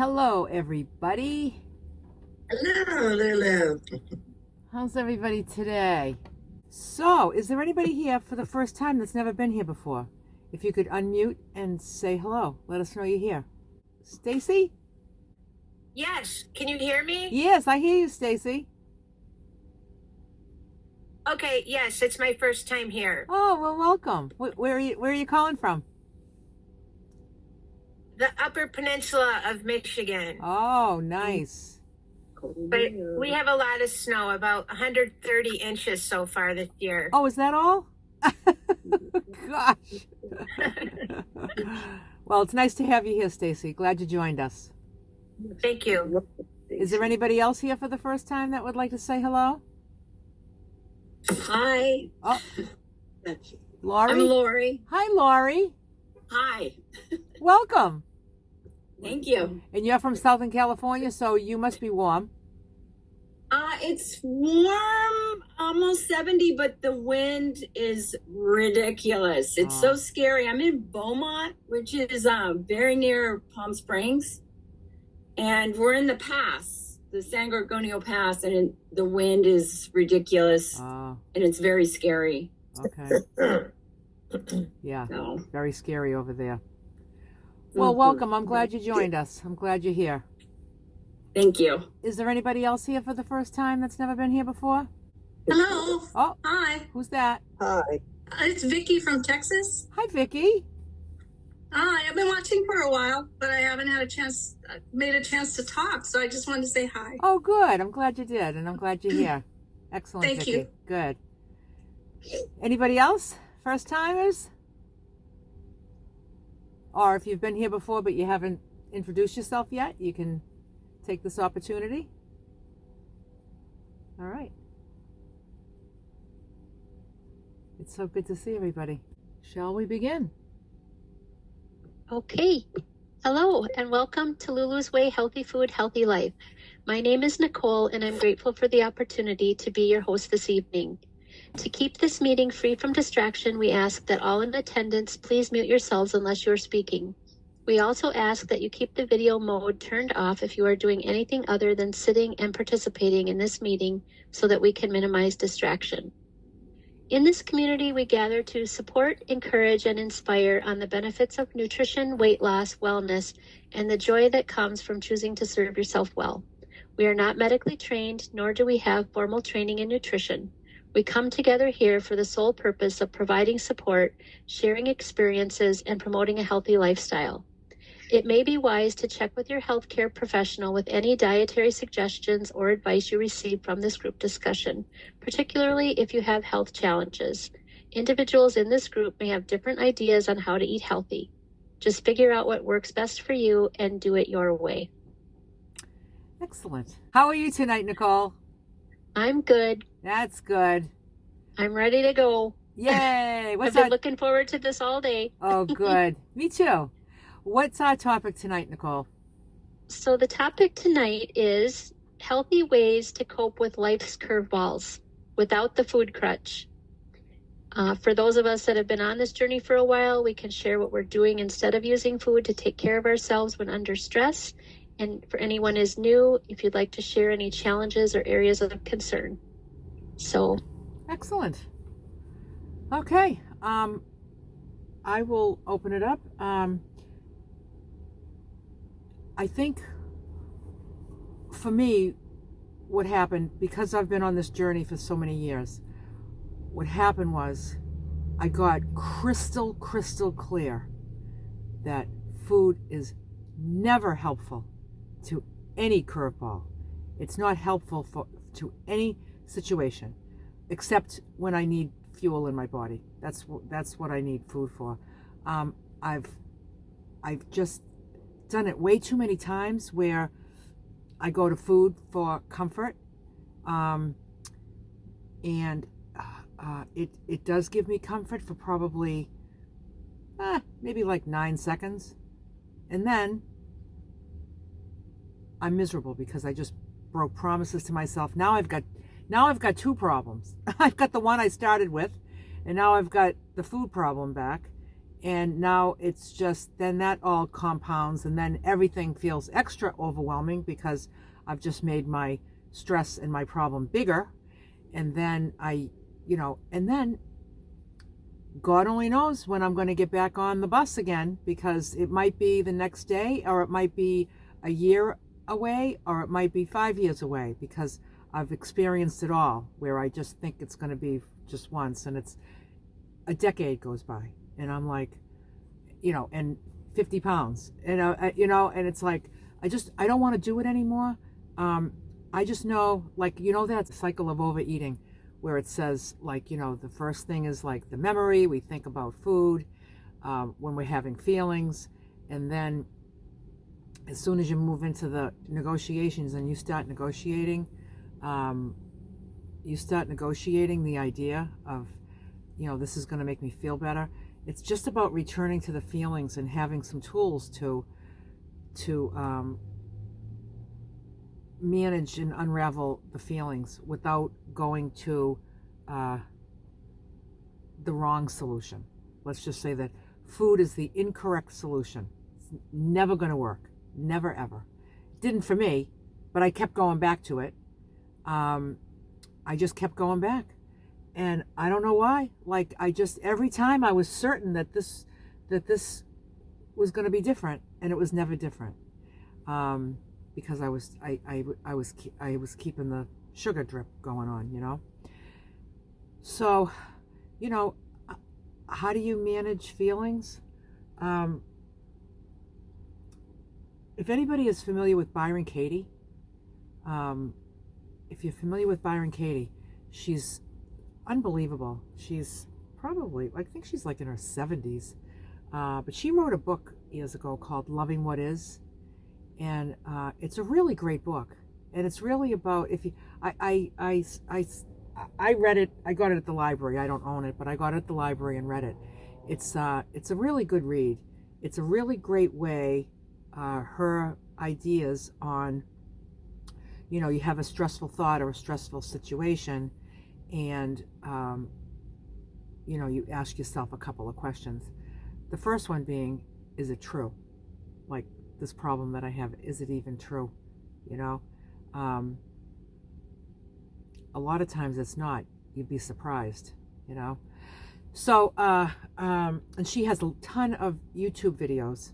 Hello, everybody. Hello, Lulu. How's everybody today? So, is there anybody here for the first time that's never been here before? If you could unmute and say hello, let us know you're here. Stacy? Yes. Can you hear me? Yes, I hear you, Stacy. Okay. Yes, it's my first time here. Oh, well, welcome. Where are you calling from? The Upper Peninsula of Michigan. Oh, nice. But we have a lot of snow, about 130 inches so far this year. Oh, is that all? Gosh. Well, it's nice to have you here, Stacy. Glad you joined us. Thank you. Is there anybody else here for the first time that would like to say hello? Hi. Oh, Laurie? I'm Lori. Hi, Laurie. Hi. Welcome. Thank you. And you're from Southern California, so you must be warm. It's warm, almost 70, but the wind is ridiculous. It's so scary. I'm in Beaumont, which is very near Palm Springs. And we're in the pass, the San Gorgonio Pass, and the wind is ridiculous. And it's very scary. Okay. Yeah, So, very scary over there. Well, welcome. I'm glad you joined us. I'm glad you're here. thank you. Is there anybody else here for the first time that's never been here before? Hello. Oh, Hi. who's that? Hi. It's Vicky from Texas. Hi, Vicky. Hi. I've been watching for a while, but I haven't had made a chance to talk. So I just wanted to say hi. Oh, good. I'm glad you did, and I'm glad you're here. Excellent, Thank Vicky. you. Good. Anybody else? First timers? Or if you've been here before but you haven't introduced yourself yet, you can take this opportunity. All right. It's so good to see everybody. Shall we begin? Okay. Hello and welcome to Lulu's Way Healthy Food, Healthy Life. My name is Nicole and I'm grateful for the opportunity to be your host this evening. To keep this meeting free from distraction, we ask that all in attendance please mute yourselves unless you're speaking. We also ask that you keep the video mode turned off if you are doing anything other than sitting and participating in this meeting so that we can minimize distraction. In this community, we gather to support, encourage, and inspire on the benefits of nutrition, weight loss, wellness, and the joy that comes from choosing to serve yourself well. We are not medically trained, nor do we have formal training in nutrition. We come together here for the sole purpose of providing support, sharing experiences, and promoting a healthy lifestyle. It may be wise to check with your healthcare professional with any dietary suggestions or advice you receive from this group discussion, particularly if you have health challenges. Individuals in this group may have different ideas on how to eat healthy. Just figure out what works best for you and do it your way. Excellent. How are you tonight, Nicole? I'm good. That's good. I'm ready to go. Yay! I've been looking forward to this all day. Oh, good. Me too. What's our topic tonight, Nicole? So the topic tonight is healthy ways to cope with life's curveballs without the food crutch. For those of us that have been on this journey for a while, we can share what we're doing instead of using food to take care of ourselves when under stress. And for anyone is new, if you'd like to share any challenges or areas of concern. So. Excellent. Okay. I will open it up. I think for me, what happened, because I've been on this journey for so many years, what happened was I got crystal clear that food is never helpful to any curveball. It's not helpful to any situation, except when I need fuel in my body. That's what I need food for. I've just done it way too many times where I go to food for comfort, and it does give me comfort for probably maybe like 9 seconds, and then I'm miserable because I just broke promises to myself. Now I've got two problems. I've got the one I started with, and now I've got the food problem back, And now it's just, then that all compounds, and then everything feels extra overwhelming because I've just made my stress and my problem bigger. And then and then God only knows when I'm going to get back on the bus again, because it might be the next day, or it might be a year away, or it might be 5 years away, because I've experienced it all, where I just think it's going to be just once, and it's a decade goes by, and I'm like, and 50 pounds, and it's like, I don't want to do it anymore. I just know, that cycle of overeating, where it says, the first thing is like the memory, we think about food, when we're having feelings, and then as soon as you move into the negotiations and you start negotiating the idea of, this is going to make me feel better. It's just about returning to the feelings and having some tools to manage and unravel the feelings without going to the wrong solution. Let's just say that food is the incorrect solution. It's never going to work. Never, ever. It didn't for me, but I kept going back to it. I just kept going back. And I don't know why. Every time I was certain that this was going to be different, and it was never different. Because I was keeping the sugar drip going on, So, how do you manage feelings? If anybody is familiar with Byron Katie, if you're familiar with Byron Katie, she's unbelievable. She's probably, I think she's like in her 70s, but she wrote a book years ago called Loving What Is. And it's a really great book, and it's really about, I read it. I got it at the library. I don't own it, but I got it at the library and read it. It's a really good read. It's a really great way. Her ideas on, you have a stressful thought or a stressful situation, and you ask yourself a couple of questions. The first one being, is it true? Like, this problem that I have, is it even true? A lot of times it's not. You'd be surprised, So, and she has a ton of YouTube videos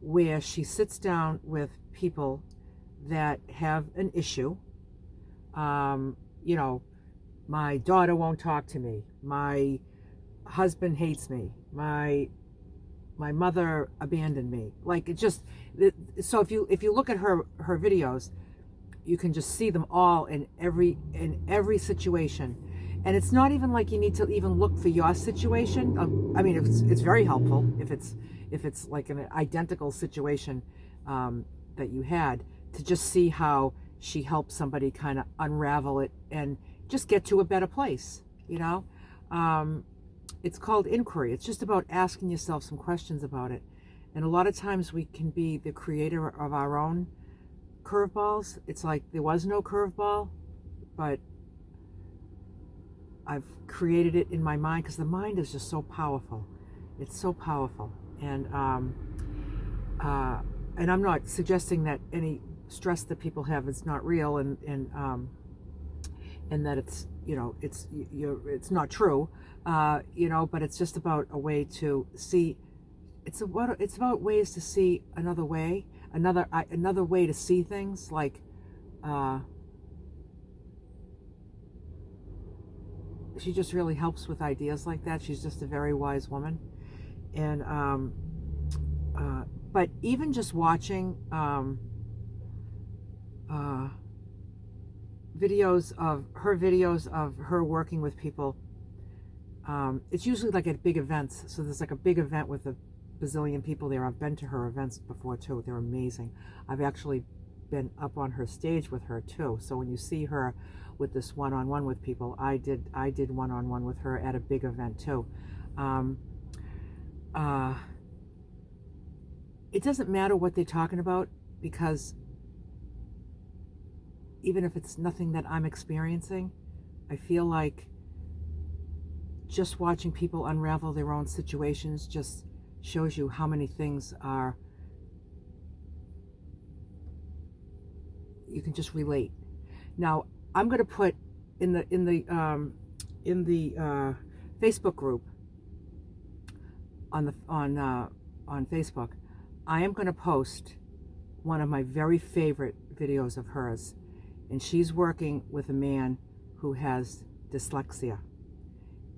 where she sits down with people that have an issue. My daughter won't talk to me. My husband hates me. My mother abandoned me. So if you look at her videos, you can just see them all in every situation. And it's not even like you need to even look for your situation. I mean, it's very helpful if it's like an identical situation that you had, to just see how she helps somebody kind of unravel it and just get to a better place. It's called inquiry. It's just about asking yourself some questions about it. And a lot of times we can be the creator of our own curveballs. It's like there was no curveball, but I've created it in my mind, because the mind is just so powerful. It's so powerful. And I'm not suggesting that any stress that people have is not real, and that it's it's not true, but it's just about a way to see. It's about ways to see another way, another way to see things. Like, she just really helps with ideas like that. She's just a very wise woman, and but even just watching videos of her working with people, it's usually like at big events. So there's like a big event with a bazillion people there. I've been to her events before too. They're amazing. I've actually been up on her stage with her too. So when you see her with this one-on-one with people, I did one-on-one with her at a big event too. It doesn't matter what they're talking about, because even if it's nothing that I'm experiencing, I feel like just watching people unravel their own situations just shows you how many things are, you can just relate. Now, I'm going to put in the Facebook group on Facebook, I am going to post one of my very favorite videos of hers, and she's working with a man who has dyslexia,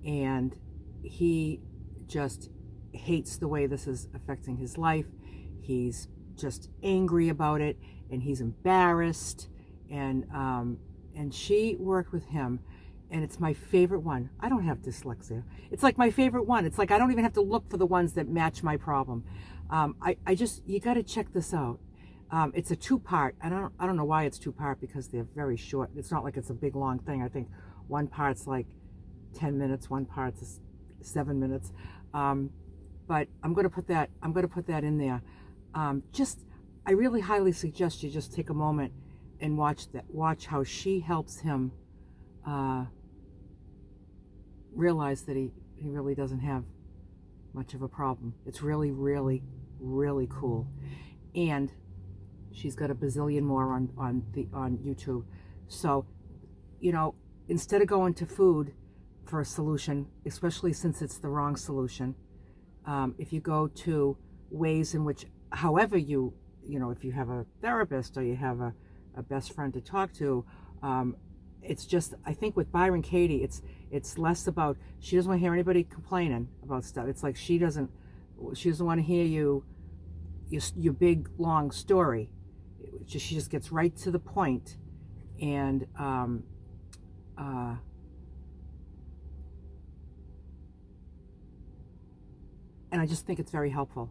and he just hates the way this is affecting his life. He's just angry about it, and he's embarrassed, and she worked with him, and it's my favorite one. I don't have dyslexia. It's like my favorite one. It's like I don't even have to look for the ones that match my problem. You got to check this out. It's a 2-part. I don't know why it's 2-part, because they're very short. It's not like it's a big long thing. I think one part's like 10 minutes, one part's 7 minutes. But I'm going to put that in there. I really highly suggest you just take a moment and watch how she helps him realize that he really doesn't have much of a problem. It's really, really, really cool. And she's got a bazillion more on YouTube. So, instead of going to food for a solution, especially since it's the wrong solution, if you go to ways in which, however if you have a therapist or you have a best friend to talk to, it's just, I think with Byron Katie, it's less about, she doesn't want to hear anybody complaining about stuff. It's like she doesn't want to hear your big long story. She just gets right to the point, and I just think it's very helpful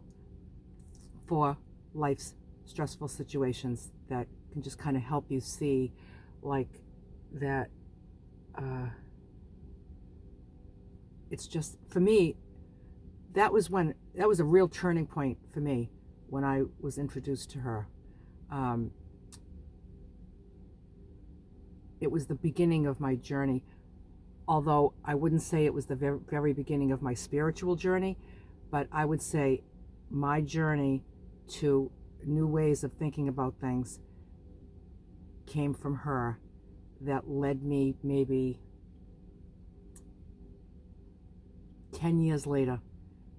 for life's stressful situations, that can just kind of help you see like that. It's just, for me, that was a real turning point for me when I was introduced to her. It was the beginning of my journey, although I wouldn't say it was the very, very beginning of my spiritual journey, but I would say my journey to new ways of thinking about things came from her, that led me maybe 10 years later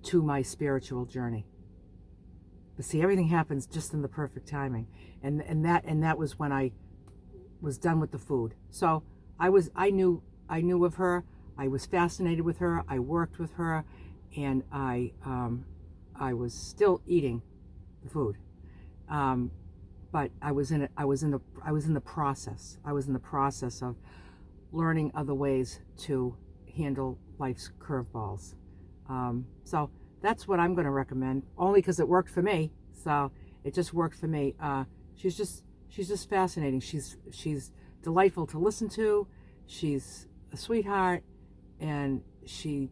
to my spiritual journey. But see, everything happens just in the perfect timing, and that was when I was done with the food. So I knew of her. I was fascinated with her. I worked with her, and I was still eating the food, but I was in the process. I was in the process of learning other ways to handle life's curveballs. So that's what I'm going to recommend, only because it worked for me. So it just worked for me. She's just fascinating. She's delightful to listen to. She's a sweetheart, and she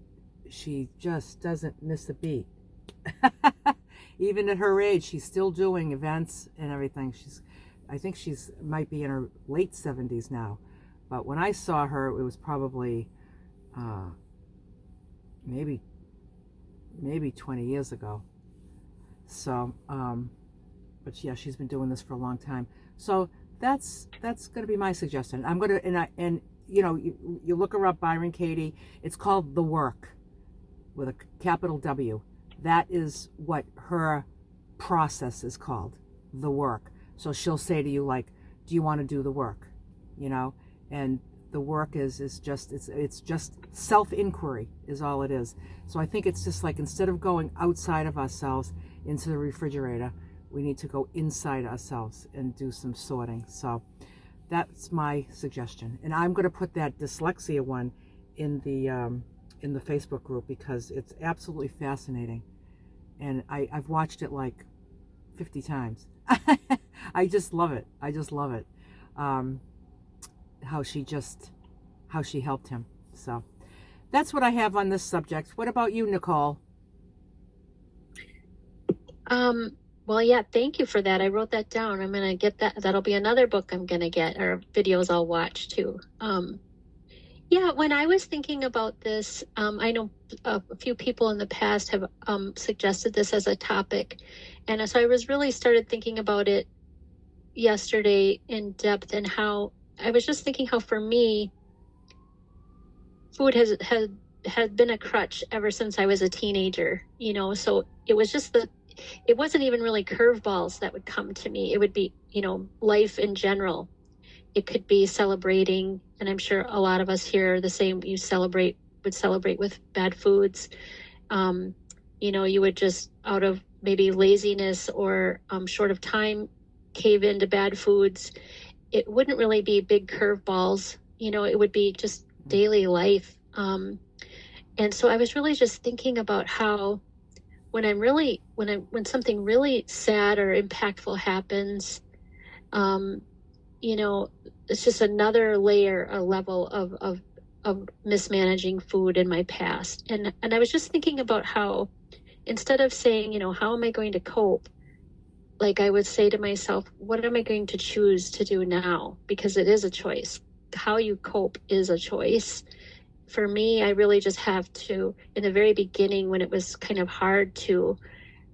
just doesn't miss a beat. Even at her age, she's still doing events and everything. I think might be in her late 70s now. But when I saw her, it was probably maybe 20 years ago. So, but yeah, she's been doing this for a long time. So that's going to be my suggestion. I'm going to, and you look her up, Byron Katie. It's called The Work, with a capital W. That is what her process is called, The Work. So she'll say to you, like, do you want to do the work? And the work is just self-inquiry is all it is. So I think it's just like, instead of going outside of ourselves into the refrigerator, we need to go inside ourselves and do some sorting. So that's my suggestion. And I'm going to put that dyslexia one in the Facebook group, because it's absolutely fascinating. And I've watched it like 50 times. I just love it. How she helped him. So that's what I have on this subject. What about you, Nicole? Well, yeah, thank you for that. I wrote that down. I'm going to get that. That'll be another book I'm going to get, or videos I'll watch too. Yeah, when I was thinking about this, I know a few people in the past have suggested this as a topic. And so I was really started thinking about it yesterday in depth, and how I was just thinking how for me, food had been a crutch ever since I was a teenager, so it was just it wasn't even really curveballs that would come to me. It would be, life in general. It could be celebrating, and I'm sure a lot of us here are the same. You would celebrate with bad foods. You would just, out of maybe laziness or short of time, cave into bad foods. It wouldn't really be big curveballs. It would be just daily life. And so I was really just thinking about how when something really sad or impactful happens, it's just another layer, a level of mismanaging food in my past. And I was just thinking about how, instead of saying, how am I going to cope? Like, I would say to myself, what am I going to choose to do now? Because it is a choice. How you cope is a choice. For me, I really just have to, in the very beginning, when it was kind of hard to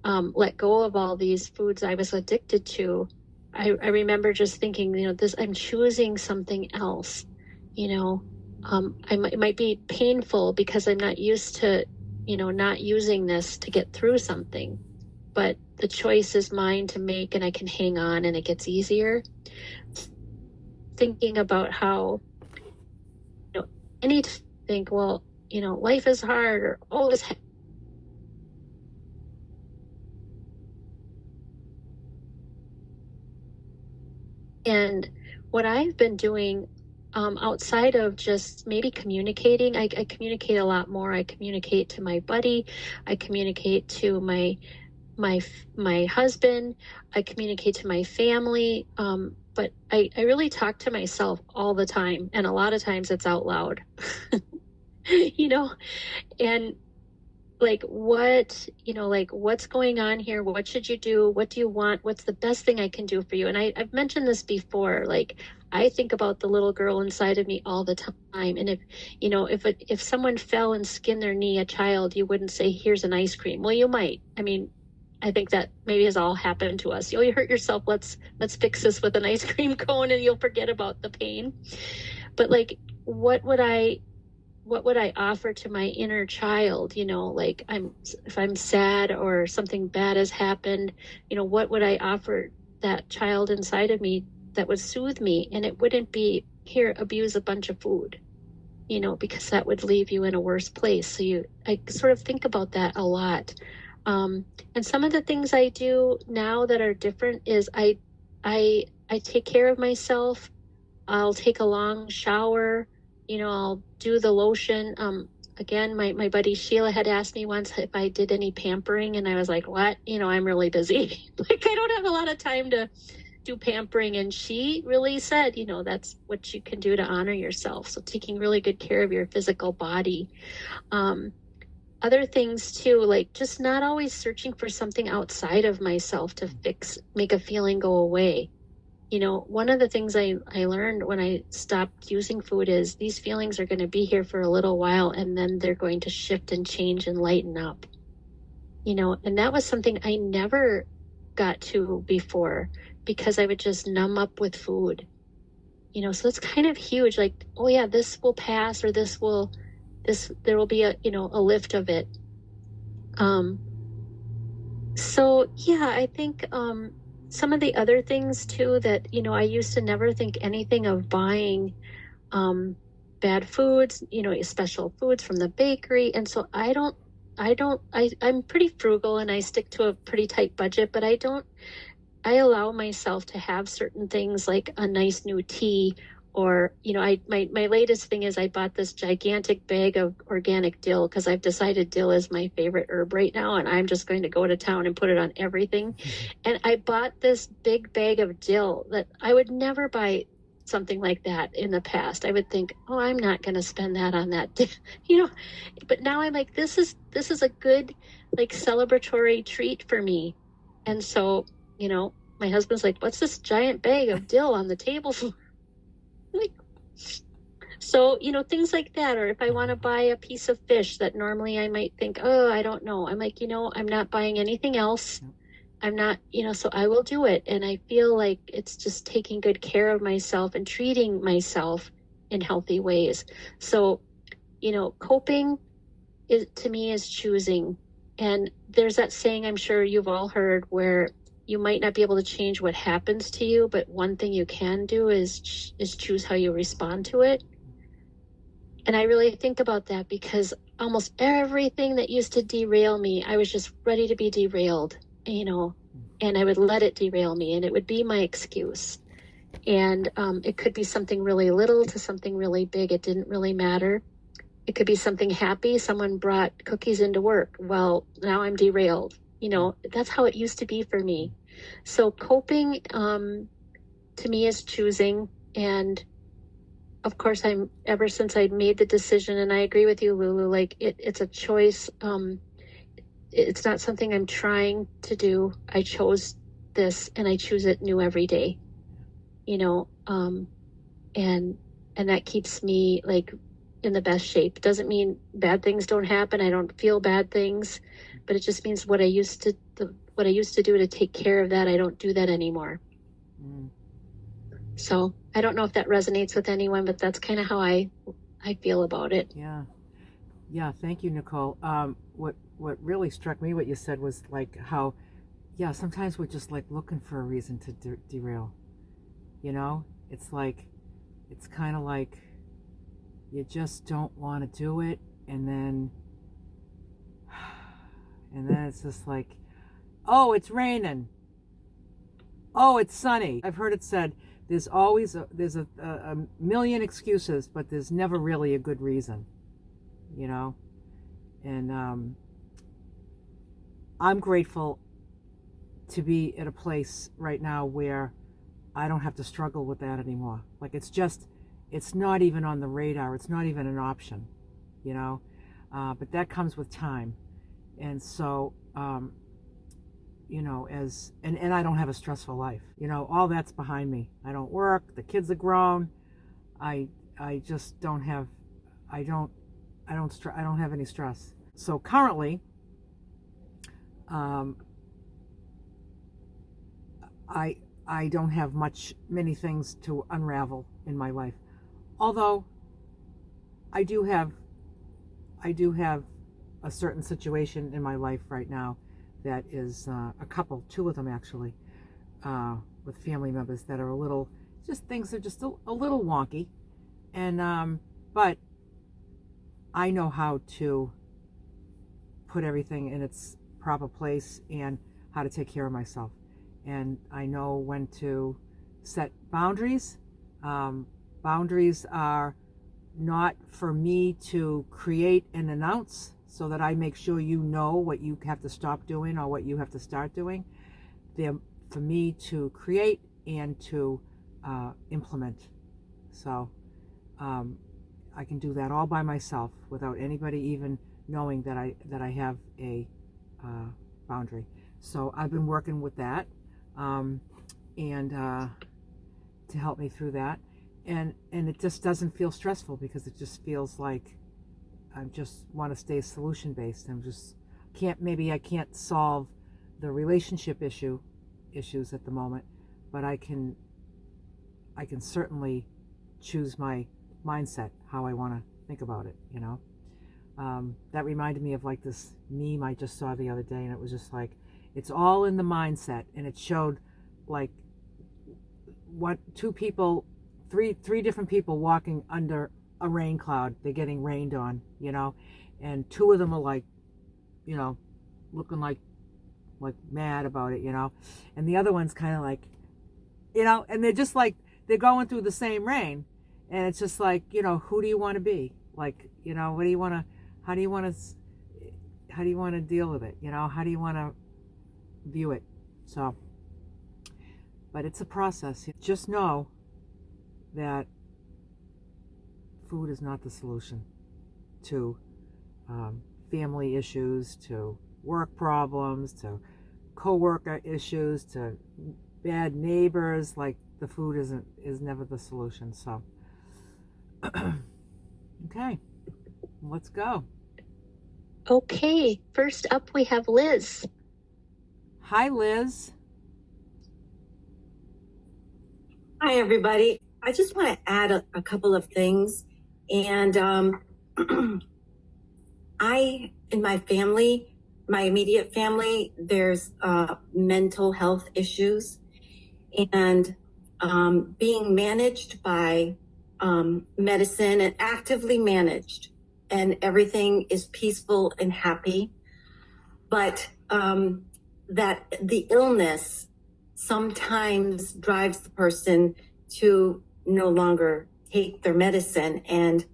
let go of all these foods I was addicted to, I remember just thinking, I'm choosing something else. It might be painful because I'm not used to, not using this to get through something, but the choice is mine to make, and I can hang on, and it gets easier. Thinking about how, I need to think, well, life is hard, or this. And what I've been doing, outside of just maybe communicating, I communicate a lot more. I communicate to my buddy. I communicate to my husband. I communicate to my family. But I really talk to myself all the time. And a lot of times it's out loud, and what's going on here? What should you do? What do you want? What's the best thing I can do for you? And I've mentioned this before, I think about the little girl inside of me all the time. And if someone fell and skinned their knee, a child, you wouldn't say, here's an ice cream. Well, you might. I think that maybe has all happened to us. You hurt yourself. Let's fix this with an ice cream cone, and you'll forget about the pain. But what would I offer to my inner child? If I'm sad or something bad has happened, what would I offer that child inside of me that would soothe me? And it wouldn't be, here, abuse a bunch of food, because that would leave you in a worse place. So I sort of think about that a lot. And some of the things I do now that are different is I take care of myself. I'll take a long shower. I'll do the lotion. Again, my buddy Sheila had asked me once if I did any pampering, and I was like, what? I'm really busy. I don't have a lot of time to do pampering. And she really said, that's what you can do to honor yourself. So taking really good care of your physical body. Other things too, just not always searching for something outside of myself to make a feeling go away. One of the things I learned when I stopped using food is these feelings are going to be here for a little while, and then they're going to shift and change and lighten up. And that was something I never got to before, because I would just numb up with food. So it's kind of huge. Oh yeah, this will pass, or there will be a lift of it. So yeah, I think some of the other things too that, I used to never think anything of buying bad foods, special foods from the bakery. And so I'm pretty frugal, and I stick to a pretty tight budget, but I allow myself to have certain things like a nice new tea, or, my latest thing is I bought this gigantic bag of organic dill, because I've decided dill is my favorite herb right now, and I'm just going to go to town and put it on everything. And I bought this big bag of dill that I would never buy something like that in the past. I would think, I'm not going to spend that on that, but now I'm like, this is a good, celebratory treat for me. And so, my husband's like, what's this giant bag of dill on the table for? So, things like that. Or if I want to buy a piece of fish that normally I might think, oh, I don't know. I'm like, I'm not buying anything else. I'm not, so I will do it. And I feel like it's just taking good care of myself and treating myself in healthy ways. So, coping to me is choosing. And there's that saying I'm sure you've all heard where you might not be able to change what happens to you, but one thing you can do is choose how you respond to it. And I really think about that because almost everything that used to derail me, I was just ready to be derailed, and I would let it derail me, and it would be my excuse. And it could be something really little to something really big. It didn't really matter. It could be something happy. Someone brought cookies into work. Well, now I'm derailed. That's how it used to be for me. So coping to me is choosing. And of course, ever since I made the decision, and I agree with you, Lulu, like it's a choice. It's not something I'm trying to do. I chose this and I choose it new every day, and that keeps me like in the best shape. Doesn't mean bad things don't happen. I don't feel bad things, but it just means what I used to do to take care of that, I don't do that anymore. So I don't know if that resonates with anyone, but that's kind of how I feel about it. Yeah. Thank you, Nicole. What really struck me, what you said, was like how, sometimes we're just like looking for a reason to derail. It's like, it's kind of like you just don't want to do it, and then it's just like, oh, it's raining. Oh, it's sunny. I've heard it said there's always a million excuses, but there's never really a good reason, and I'm grateful to be at a place right now where I don't have to struggle with that anymore. Like it's not even on the radar. It's not even an option, but that comes with time. And so, and I don't have a stressful life, all that's behind me. I don't work. The kids are grown. I just don't have, I don't have any stress. So currently, I don't have many things to unravel in my life. Although I do have a certain situation in my life right now that is two of them actually, with family members that are things are just a little wonky, and but I know how to put everything in its proper place and how to take care of myself. And I know when to set boundaries. Boundaries are not for me to create and announce so that I make sure what you have to stop doing or what you have to start doing. They're for me to create and to implement. So I can do that all by myself without anybody even knowing that I have a boundary. So I've been working with that, and to help me through that, and it just doesn't feel stressful because it just feels like I just want to stay solution based. I can't solve the relationship issues at the moment, but I can certainly choose my mindset, how I want to think about it. That reminded me of like this meme I just saw the other day, and it was just like, it's all in the mindset, and it showed like three different people walking under a rain cloud. They're getting rained on, and two of them are like, looking like mad about it, and the other one's kind of like, and they're just like, they're going through the same rain, and it's just like, who do you want to be? Like, what do you want to, how do you want to deal with it? How do you want to view it? So, but it's a process. Just know that food is not the solution to family issues, to work problems, to co-worker issues, to bad neighbors. Like, the food is never the solution. So Okay, let's go. Okay, first up we have Liz. Hi, Liz. Hi, everybody. I just want to add a couple of things. And in my family, my immediate family, there's mental health issues. And being managed by medicine and actively managed, and everything is peaceful and happy. But that the illness sometimes drives the person to no longer take their medicine, and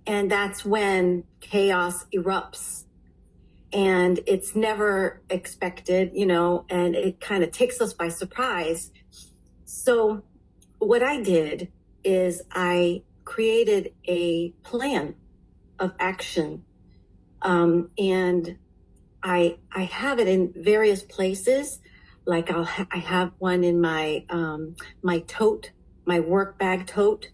that's when chaos erupts, and it's never expected, and it kind of takes us by surprise. So what I did is I created a plan of action, and I have it in various places. Like I have one in my my tote, my work bag tote.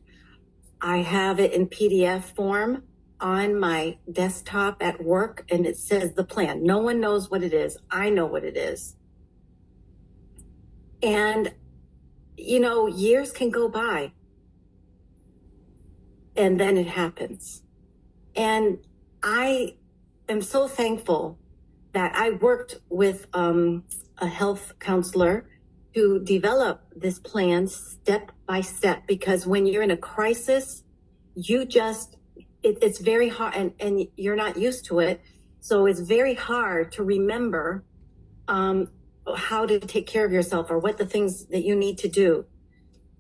I have it in PDF form on my desktop at work, and it says the plan. No one knows what it is. I know what it is. And years can go by, and then it happens. And I am so thankful that I worked with a health counselor to develop this plan step by step, because when you're in a crisis, it's very hard, and you're not used to it. So it's very hard to remember how to take care of yourself or what the things that you need to do.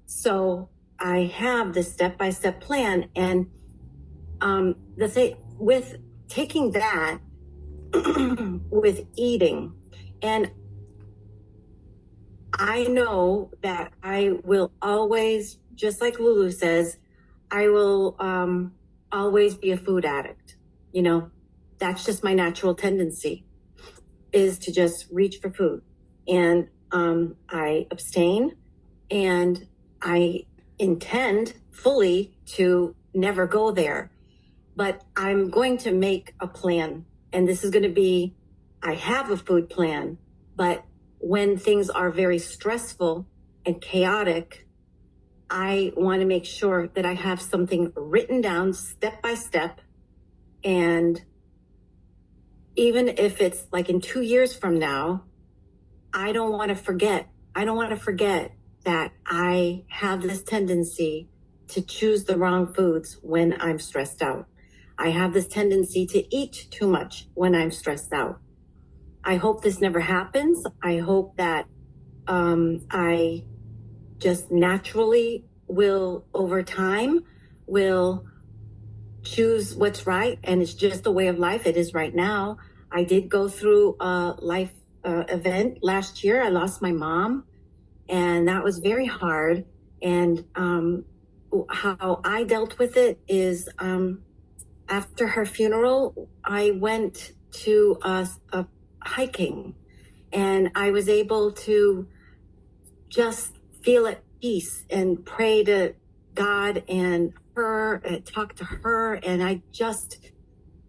So I have this step-by-step plan, and the thing with taking that with eating, and I know that I will always, just like Lulu says, I will always be a food addict. That's just my natural tendency, is to just reach for food. And I abstain, and I intend fully to never go there. But I'm going to make a plan, and this is going to be, I have a food plan, but when things are very stressful and chaotic, I want to make sure that I have something written down step by step. And even if it's like in 2 years from now, I don't want to forget that I have this tendency to choose the wrong foods when I'm stressed out. I have this tendency to eat too much when I'm stressed out. I hope this never happens. I hope that I just naturally will, over time, will choose what's right. And it's just a way of life. It is right now. I did go through a life event last year. I lost my mom, and that was very hard. And how I dealt with it is after her funeral, I went to a hiking, and I was able to just feel at peace and pray to God and her, and talk to her, and I just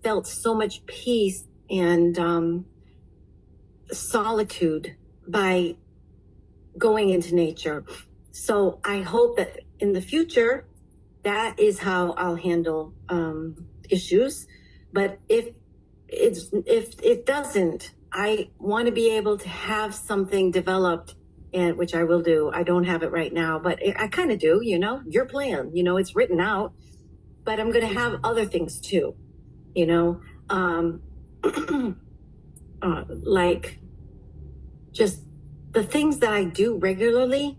felt so much peace and solitude by going into nature. So I hope that in the future, that is how I'll handle issues. But if it doesn't, I want to be able to have something developed, and which I will do. I don't have it right now, but I kind of do. Your plan. It's written out. But I'm going to have other things too. Like just the things that I do regularly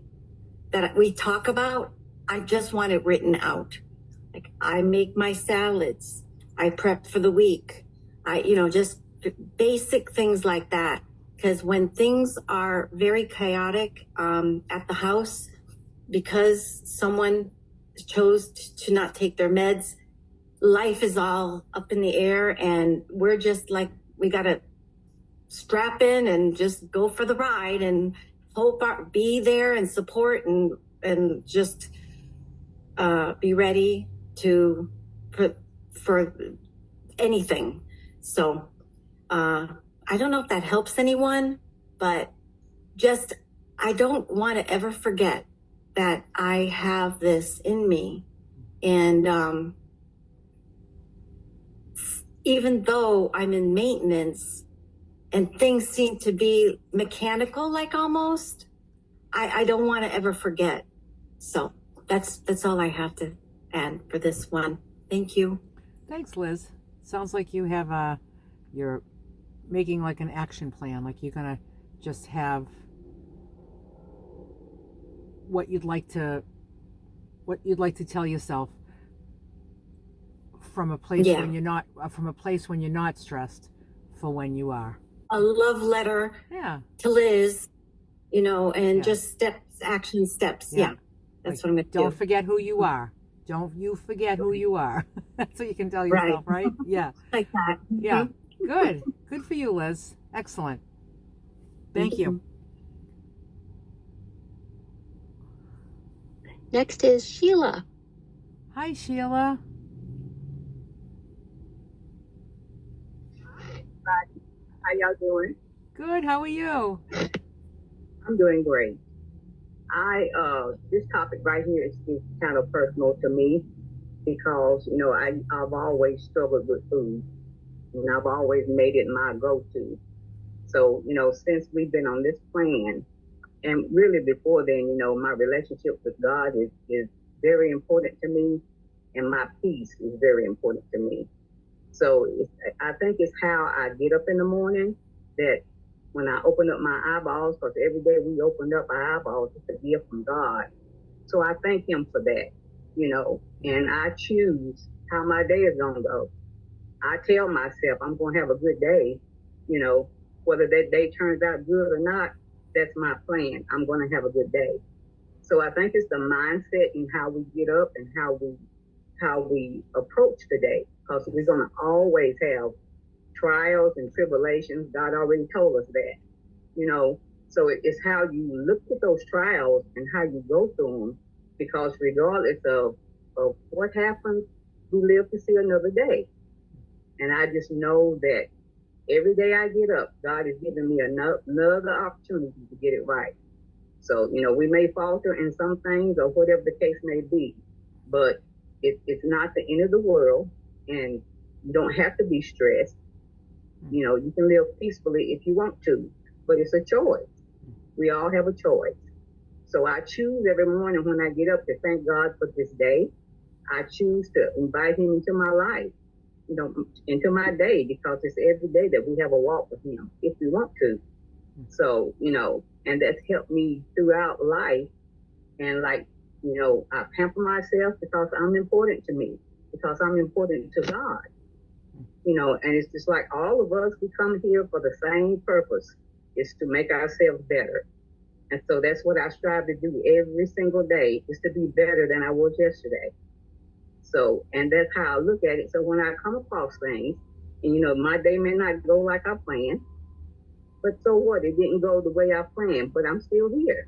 that we talk about. I just want it written out. Like I make my salads. I prep for the week. Just basic things like that. Because when things are very chaotic at the house, because someone chose to not take their meds, life is all up in the air, and we're just like, we got to strap in and just go for the ride and hope be there and support and just be ready for anything. So I don't know if that helps anyone, but just I don't want to ever forget that I have this in me. And even though I'm in maintenance and things seem to be mechanical, like almost, I don't want to ever forget. So that's all I have to add for this one. Thank you. Thanks, Liz. Sounds like you have you're making like an action plan, like you're gonna just have what you'd like to tell yourself from a place when you're not stressed for when you are. A love letter to Liz, and just action steps. Yeah. That's what I'm going to do. Don't forget who you are. Don't you forget who you are. That's what you can tell yourself, right? Yeah. Like that. Yeah. Good. Good for you, Liz. Excellent. Thank you. Next is Sheila. Hi, Sheila. How y'all doing? Good. How are you? I'm doing great. This topic right here is kind of personal to me because, I've always struggled with food and I've always made it my go-to. So, since we've been on this plan and really before then, my relationship with God is very important to me and my peace is very important to me. So I think it's how I get up in the morning that when I open up my eyeballs, because every day we open up our eyeballs, it's a gift from God. So I thank him for that, and I choose how my day is going to go. I tell myself I'm going to have a good day, whether that day turns out good or not, that's my plan. I'm going to have a good day. So I think it's the mindset and how we get up and how we approach the day, because we're going to always have trials and tribulations. God already told us that, so it's how you look at those trials and how you go through them, because regardless of what happens, we live to see another day. And I just know that every day I get up, God is giving me another opportunity to get it right. So, we may falter in some things or whatever the case may be, but it's not the end of the world, and you don't have to be stressed. You can live peacefully if you want to, but it's a choice. We all have a choice. So I choose every morning when I get up to thank God for this day. I choose to invite him into my life, into my day, because it's every day that we have a walk with him if we want to. So, and that's helped me throughout life. And I pamper myself because I'm important to me, because I'm important to God. And it's just like all of us, we come here for the same purpose, is to make ourselves better. And so that's what I strive to do every single day, is to be better than I was yesterday. So, and that's how I look at it. So when I come across things, and my day may not go like I planned, but so what? It didn't go the way I planned, but I'm still here.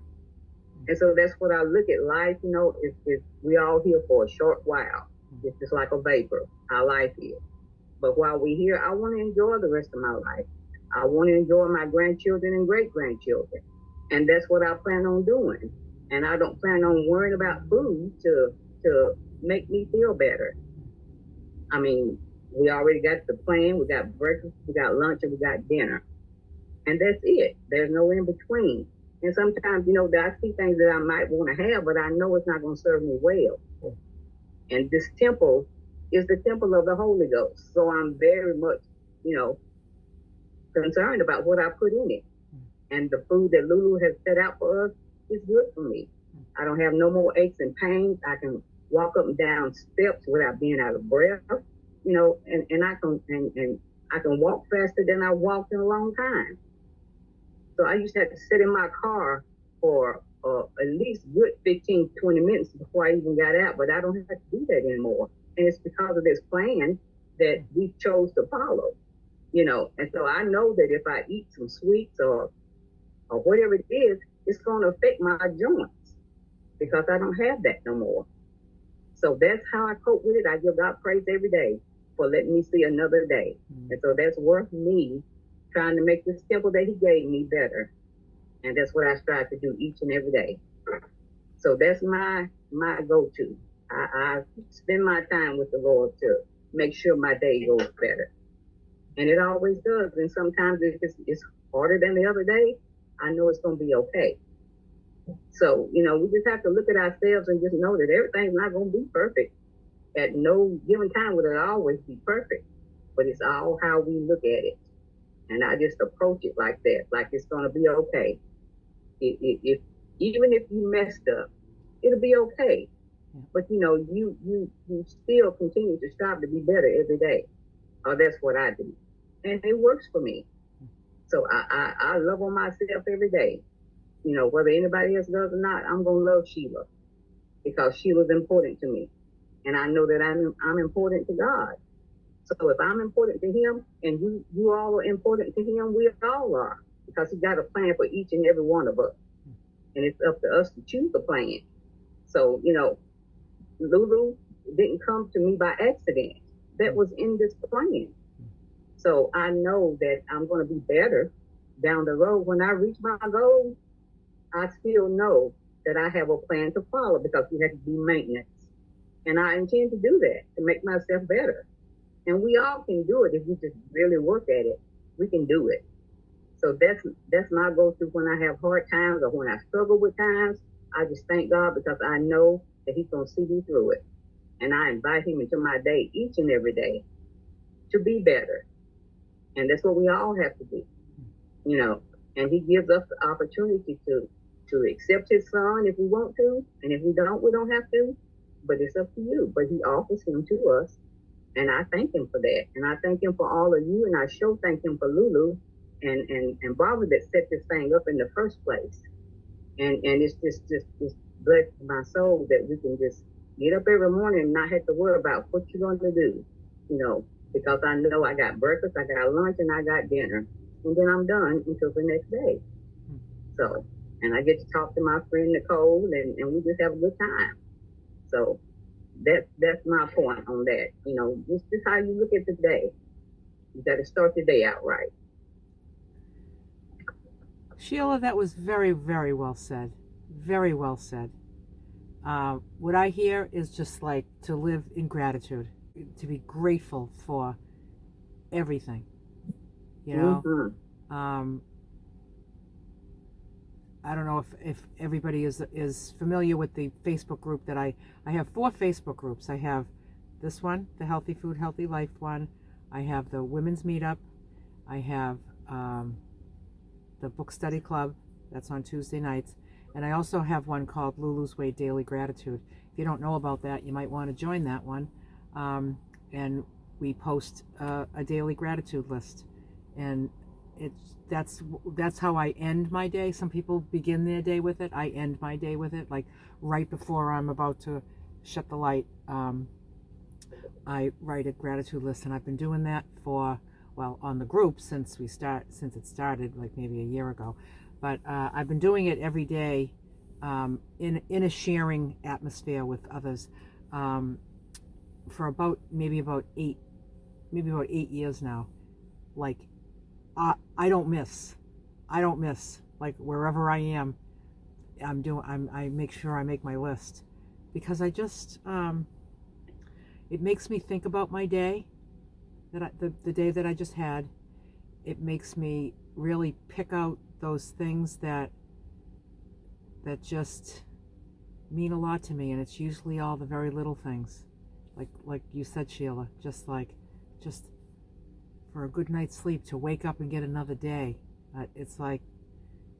And so that's what I look at life, is we all here for a short while. It's just like a vapor, our life is. But while we're here, I want to enjoy the rest of my life. I want to enjoy my grandchildren and great-grandchildren. And that's what I plan on doing. And I don't plan on worrying about food to make me feel better. I mean, we already got the plan. We got breakfast, we got lunch, and we got dinner. And that's it. There's no in between. And sometimes, I see things that I might want to have, but I know it's not going to serve me well. And this temple is the temple of the Holy Ghost. So I'm very much, concerned about what I put in it. And the food that Lulu has set out for us is good for me. I don't have no more aches and pains. I can walk up and down steps without being out of breath, and I can walk faster than I walked in a long time. So I used to have to sit in my car for at least good 15, 20 minutes before I even got out, but I don't have to do that anymore. And it's because of this plan that we chose to follow, and so I know that if I eat some sweets or whatever it is, it's going to affect my joints because I don't have that no more. So that's how I cope with it. I give God praise every day for letting me see another day. And so that's worth me trying to make this temple that he gave me better. And that's what I strive to do each and every day. So that's my go-to. I spend my time with the Lord to make sure my day goes better. And it always does. And sometimes if it's harder than the other day, I know it's going to be okay. So, we just have to look at ourselves and just know that everything's not going to be perfect. At no given time will it always be perfect. But it's all how we look at it. And I just approach it like that, like it's going to be okay. If even if you messed up, it'll be okay. But you still continue to strive to be better every day. Or that's what I do. And it works for me. So I love on myself every day. Whether anybody else does or not, I'm gonna love Sheila because Sheila's important to me. And I know that I'm important to God. So if I'm important to him and you all are important to him, we all are. Because he got a plan for each and every one of us. And it's up to us to choose the plan. So, Lulu didn't come to me by accident. That was in this plan. So I know that I'm going to be better down the road. When I reach my goal, I still know that I have a plan to follow because we have to do maintenance. And I intend to do that to make myself better. And we all can do it if we just really work at it. We can do it. So that's my go-to when I have hard times or when I struggle with times. I just thank God because I know that he's going to see me through it. And I invite him into my day each and every day to be better. And that's what we all have to do, and he gives us the opportunity to accept his son if we want to. And if we don't have to, but it's up to you. But he offers him to us. And I thank him for that. And I thank him for all of you. And I sure thank him for Lulu and Barbara that set this thing up in the first place. And it's just blessed my soul that we can just get up every morning and not have to worry about what you're going to do, because I know I got breakfast, I got lunch, and I got dinner. And then I'm done until the next day. So, and I get to talk to my friend Nicole, and we just have a good time. So that's my point on that. This is how you look at the day. You got to start the day out right. Sheila, that was very, very well said. Very well said. What I hear is just like to live in gratitude, to be grateful for everything. Mm-hmm. I don't know if everybody is familiar with the Facebook group that I have 4 Facebook groups. I have this one, the Healthy Food, Healthy Life one. I have the Women's Meetup. I have the Book Study Club. That's on Tuesday nights. And I also have one called LULU'S Way Daily Gratitude. If you don't know about that, you might want to join that one. And we post a daily gratitude list. And that's how I end my day. Some people begin their day with it. I end my day with it, like right before I'm about to shut the light. I write a gratitude list, and I've been doing that on the group since it started, like maybe a year ago. But I've been doing it every day in a sharing atmosphere with others for about 8 years now. Like I don't miss. Like wherever I am, I make sure I make my list because I just it makes me think about my day the day that I just had. It makes me really pick out those things that just mean a lot to me, and it's usually all the very little things, like you said, Sheila, just for a good night's sleep, to wake up and get another day. It's like,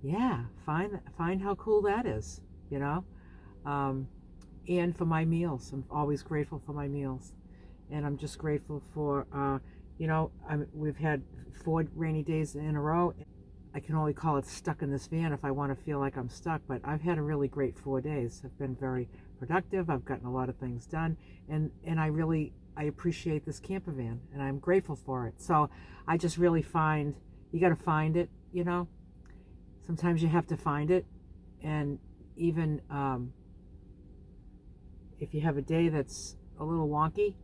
yeah, find how cool that is, and for my meals. I'm always grateful for my meals, and I'm just grateful for we've had 4 rainy days in a row. I can only call it stuck in this van if I want to feel like I'm stuck, but I've had a really great 4 days. I've been very productive. I've gotten a lot of things done, and I appreciate this camper van, and I'm grateful for it. So I just really you got to find it, Sometimes you have to find it, and even if you have a day that's a little wonky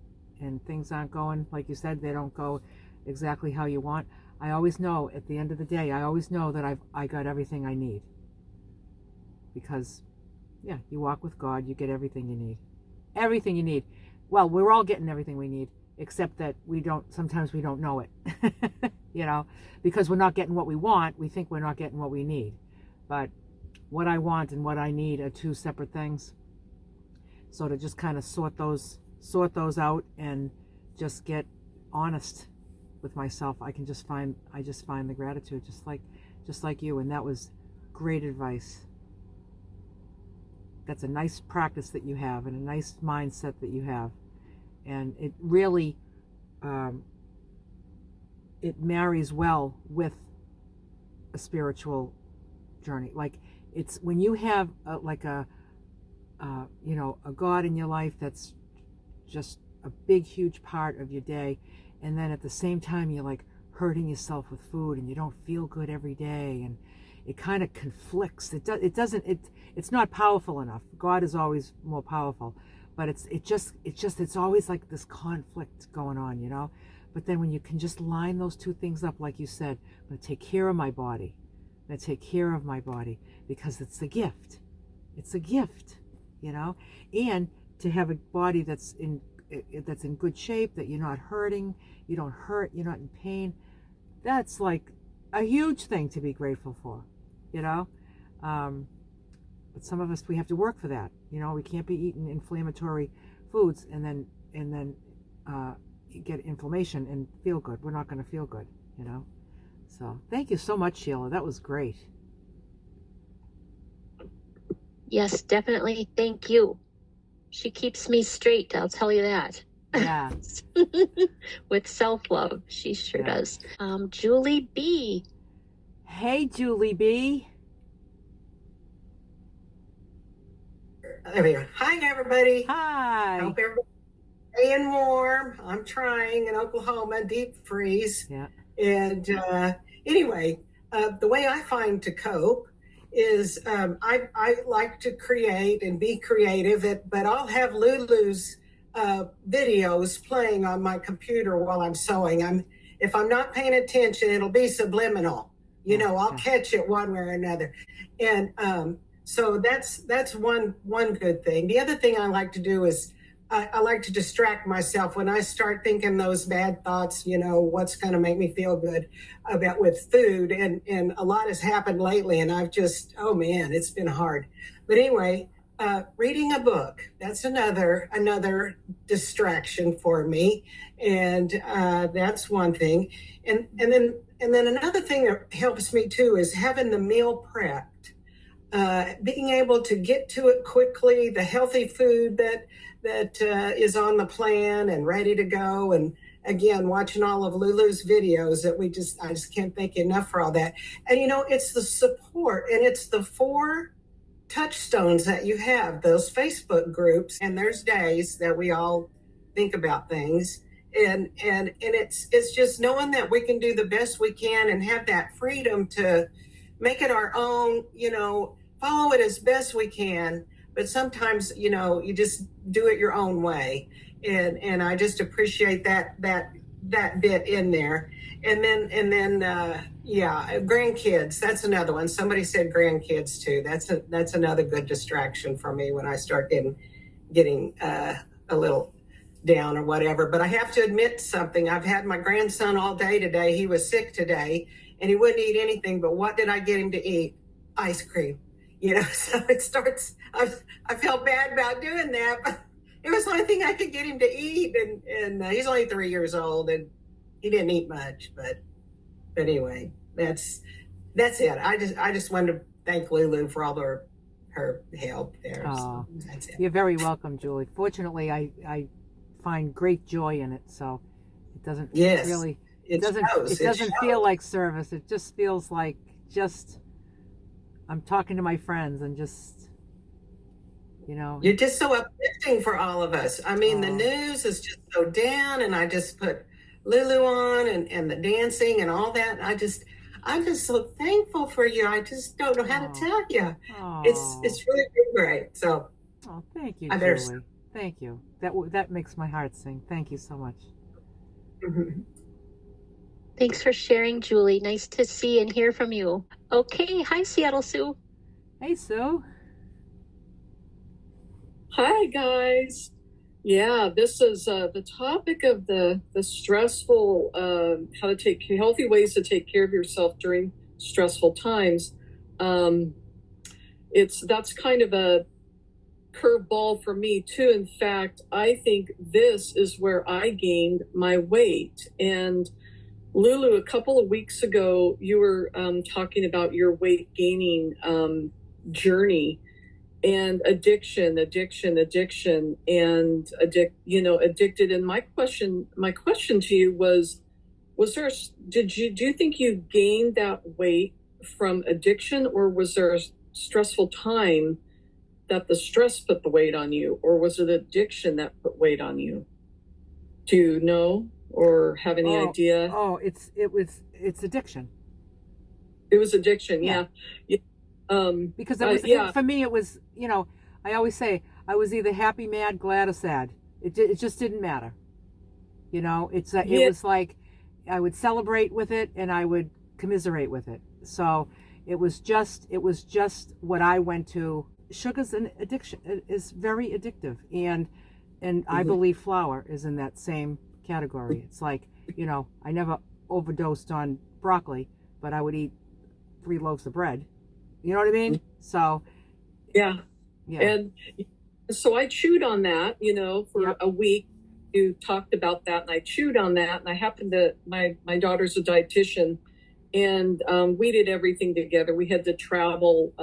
and things aren't going, like you said, they don't go exactly how you want, I always know at the end of the day, I always know that I got everything I need. Because, yeah, you walk with God, you get everything you need. Everything you need. Well, we're all getting everything we need, except that sometimes we don't know it. You know, because we're not getting what we want, we think we're not getting what we need. But what I want and what I need are two separate things. So to just kind of sort those out and just get honest with myself, I just find the gratitude, just like you. And that was great advice. That's a nice practice that you have, and a nice mindset that you have, and it really it marries well with a spiritual journey. Like, it's when you have a God in your life that's just a big, huge part of your day, and then at the same time you're like hurting yourself with food, and you don't feel good every day, and it kind of conflicts. It's not powerful enough. God is always more powerful, but it's always like this conflict going on, you know. But then when you can just line those two things up, like you said, I'm going to take care of my body. I'm going to take care of my body because it's a gift. It's a gift, you know. And to have a body that's in good shape, that you're not hurting, you don't hurt, you're not in pain. That's like a huge thing to be grateful for, you know. But some of us, we have to work for that. You know, we can't be eating inflammatory foods and then get inflammation and feel good. We're not going to feel good, you know. So thank you so much, Sheila. That was great. Yes, definitely. Thank you. She keeps me straight, I'll tell you that. Yeah. With self-love, she sure does. Julie B. Hey, Julie B. There we go. Hi, everybody. Hi. Hope everybody's staying warm. I'm trying in Oklahoma, deep freeze. Yeah. And anyway, the way I find to cope is I like to create and be creative, but I'll have LULU'S videos playing on my computer while I'm sewing. If I'm not paying attention, it'll be subliminal. You know, I'll catch it one way or another. And so that's one good thing. The other thing I like to do is I like to distract myself when I start thinking those bad thoughts, you know, what's going to make me feel good with food. And a lot has happened lately, and I've just, oh man, it's been hard. But anyway, reading a book, that's another distraction for me. And that's one thing. And then another thing that helps me too is having the meal prepped. Being able to get to it quickly, the healthy food that is on the plan and ready to go. And again, watching all of LULU'S videos that I just can't thank you enough for all that. And you know, it's the support, and it's the 4 touchstones that you have, those Facebook groups, and there's days that we all think about things. And it's just knowing that we can do the best we can and have that freedom to make it our own, you know, follow it as best we can. But sometimes, you know, you just do it your own way. And I just appreciate that bit in there. And then grandkids, that's another one. Somebody said grandkids too. That's another good distraction for me when I start getting a little down or whatever. But I have to admit something. I've had my grandson all day today. He was sick today and he wouldn't eat anything, but what did I get him to eat? Ice cream. You know, so it starts, I felt bad about doing that, but it was the only thing I could get him to eat. And he's only 3 years old and he didn't eat much, but anyway, that's it. I just wanted to thank Lulu for all her help there. So that's it. You're very welcome, Julie. Fortunately, I find great joy in it. So it doesn't really, it doesn't feel like service. It just feels like I'm talking to my friends and just, you know. You're just so uplifting for all of us. I mean, the news is just so down, and I just put Lulu on and the dancing and all that. I'm just so thankful for you. I just don't know how to tell you. It's really great. So thank you, Julie. Thank you. That makes my heart sing. Thank you so much. Thanks for sharing, Julie. Nice to see and hear from you. Okay, hi, Seattle Sue. Hey, Sue. Hi, guys. Yeah, this is the topic of the stressful, how to take healthy ways to take care of yourself during stressful times. That's kind of a curveball for me too. In fact, I think this is where I gained my weight. And Lulu, a couple of weeks ago, you were talking about your weight gaining journey and addiction, and addicted. And my question to you was do you think you gained that weight from addiction, or was there a stressful time that the stress put the weight on you, or was it addiction that put weight on you? Do you know or have any idea? Oh, it's addiction. It was addiction, yeah. Because for me, it was, I always say I was either happy, mad, glad, or sad. It just didn't matter. It was like I would celebrate with it and I would commiserate with it. So it was just what I went to. Sugar's an addiction. It is very addictive, and I believe flour is in that same category. It's like, I never overdosed on broccoli, but I would eat 3 loaves of bread. You know what I mean? So yeah. And so I chewed on that, for a week. You talked about that, and I chewed on that, and I happened to my daughter's a dietitian, and we did everything together. We had to travel.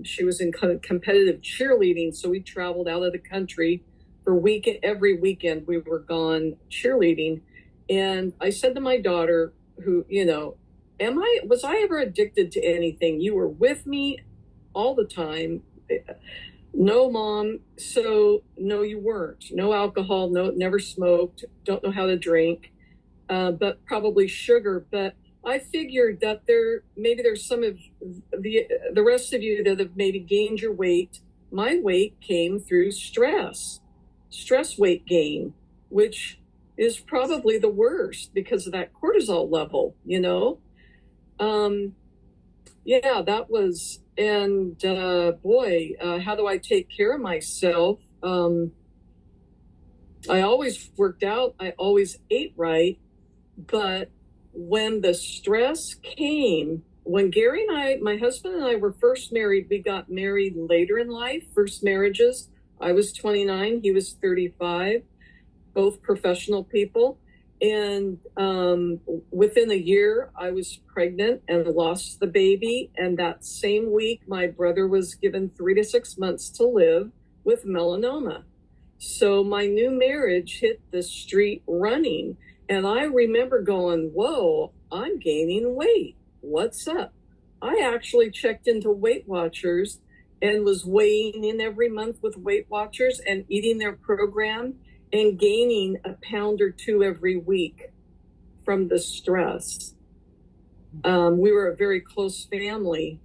She was in competitive cheerleading, so we traveled out of the country for every weekend we were gone cheerleading. And I said to my daughter, who, was I ever addicted to anything? You were with me all the time. No, Mom. So no, you weren't. No alcohol, never smoked, don't know how to drink, but probably sugar. But I figured that there's some of the rest of you that have maybe gained your weight. My weight came through stress weight gain, which is probably the worst because of that cortisol level, that was, and how do I take care of myself? I always worked out. I always ate right. But when the stress came, when Gary and my husband and I were first married, we got married later in life, first marriages. I was 29, he was 35, both professional people. And within a year, I was pregnant and lost the baby. And that same week, my brother was given 3 to 6 months to live with melanoma. So my new marriage hit the street running. And I remember going, whoa, I'm gaining weight. What's up? I actually checked into Weight Watchers and was weighing in every month with Weight Watchers and eating their program and gaining a pound or 2 every week from the stress. We were a very close family,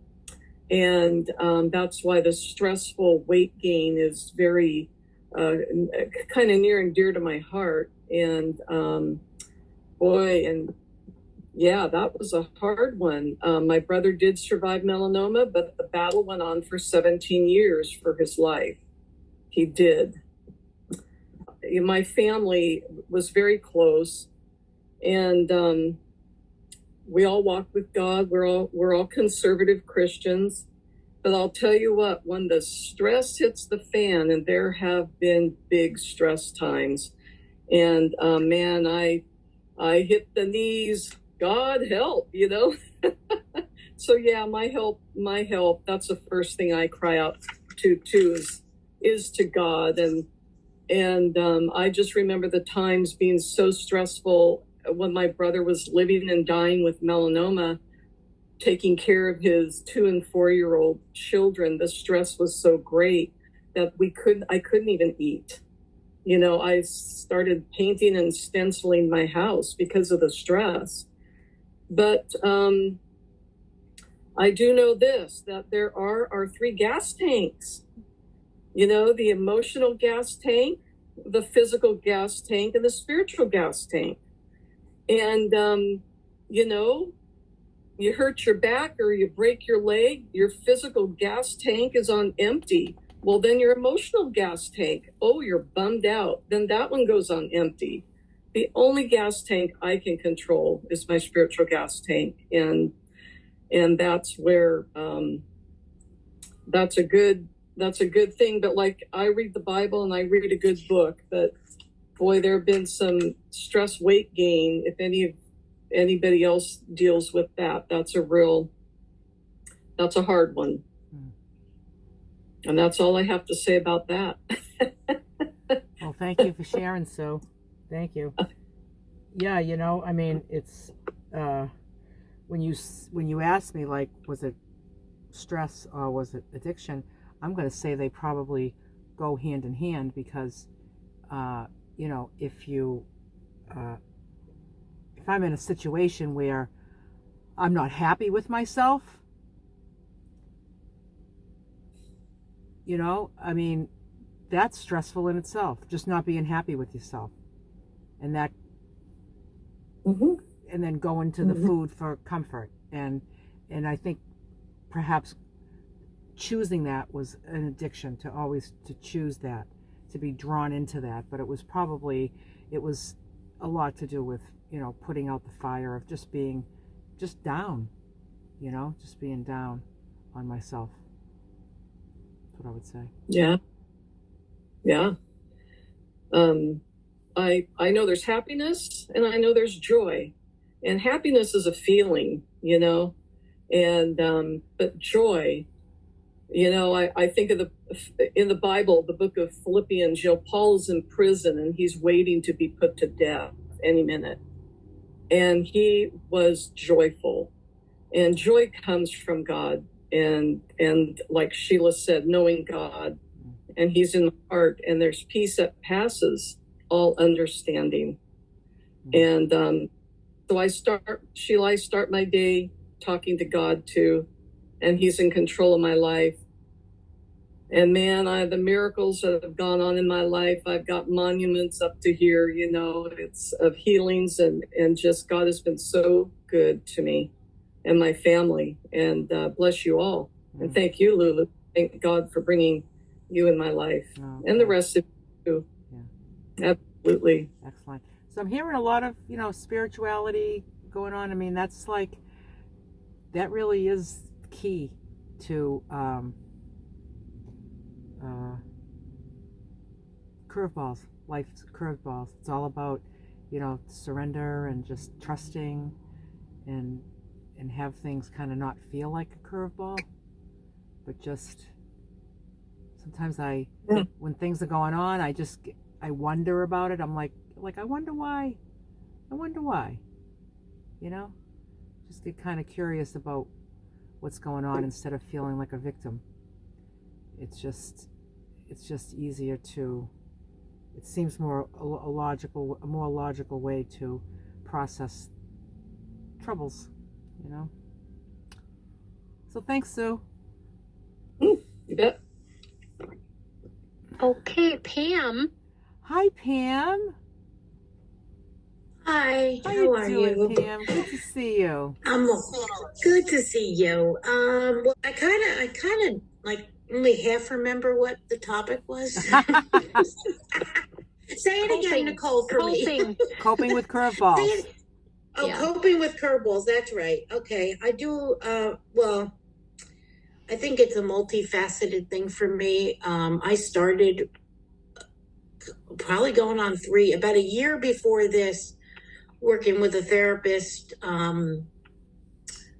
and that's why the stressful weight gain is very kind of near and dear to my heart. And that was a hard one. My brother did survive melanoma, but the battle went on for 17 years for his life. He did. My family was very close, and we all walked with God. We're all conservative Christians. But I'll tell you what, when the stress hits the fan, and there have been big stress times, and man, I hit the knees. God help, So yeah, my help. That's the first thing I cry out to is to God. And I just remember the times being so stressful when my brother was living and dying with melanoma, taking care of his 2 and 4-year-old children. The stress was so great that I couldn't even eat. I started painting and stenciling my house because of the stress. But I do know this, that there are our 3 gas tanks. The emotional gas tank, the physical gas tank and the spiritual gas tank. And, you know, you hurt your back or you break your leg, your physical gas tank is on empty. Well, then your emotional gas tank, oh, you're bummed out, then that one goes on empty. The only gas tank I can control is my spiritual gas tank. And that's where, that's a good thing. But like, I read the Bible and I read a good book, but boy, there have been some stress weight gain. If anybody else deals with that, that's a hard one. And that's all I have to say about that. Well, thank you for sharing, Sue. Thank you. Yeah, you know, I mean, it's when you asked me, like, was it stress or was it addiction? I'm going to say they probably go hand in hand because, you know, if I'm in a situation where I'm not happy with myself, you know, I mean, that's stressful in itself, just not being happy with yourself. And that, and then going to the food for comfort. And I think perhaps choosing that was an addiction, to choose that, to be drawn into that. But it was a lot to do with, you know, putting out the fire of just being down, you know, just being down on myself. That's what I would say. Yeah. I know there's happiness and I know there's joy, and happiness is a feeling, you know, and but joy, you know, I think of in the Bible, the book of Philippians, you know, Paul's in prison and he's waiting to be put to death any minute, and he was joyful, and joy comes from God, and like Sheila said, knowing God, and he's in the heart, and there's peace that passes all understanding. And so I start my day talking to God too, and he's in control of my life. And man, the miracles that have gone on in my life, I've got monuments up to here, you know, it's of healings, and just God has been so good to me and my family, and bless you all. And thank you, Lulu. Thank God for bringing you in my life, and the rest of you. Yeah. Absolutely. Excellent. So I'm hearing a lot of, you know, spirituality going on. I mean, that's like, that really is key to curveballs, life's curveballs. It's all about, you know, surrender and just trusting and have things kind of not feel like a curveball, but just sometimes when things are going on, I wonder about it. I'm like I wonder why, you know, just get kind of curious about what's going on instead of feeling like a victim. It's just easier to, it seems more a more logical way to process troubles, you know. So thanks, Sue. You bet. Okay, Pam. Hi, Pam. Hi, How are doing, you? Pam? Good to see you. Good to see you. Well, I kind of like only half remember what the topic was. Say it again, Nicole, for me. Coping with curveballs. Coping with curveballs. That's right. Okay, I do. Well, I think it's a multifaceted thing for me. I started probably going on about a year before this, working with a therapist,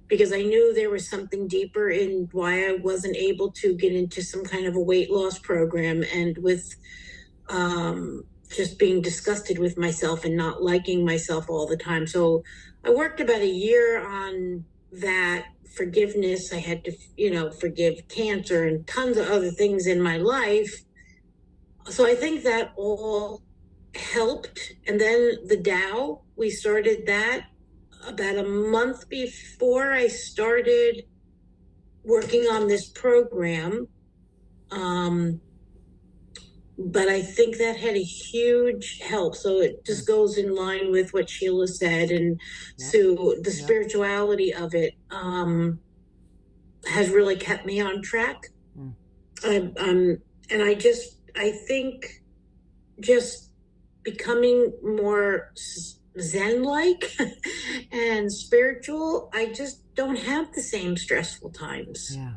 because I knew there was something deeper in why I wasn't able to get into some kind of a weight loss program, and with just being disgusted with myself and not liking myself all the time. So I worked about a year on that forgiveness. I had to, you know, forgive cancer and tons of other things in my life. So I think that all helped. And then the Tao, we started that about a month before I started working on this program. but I think that had a huge help. So it just goes in line with what Sheila said. And so the spirituality of it has really kept me on track. And I think just becoming more Zen-like and spiritual, I just don't have the same stressful times. Yeah.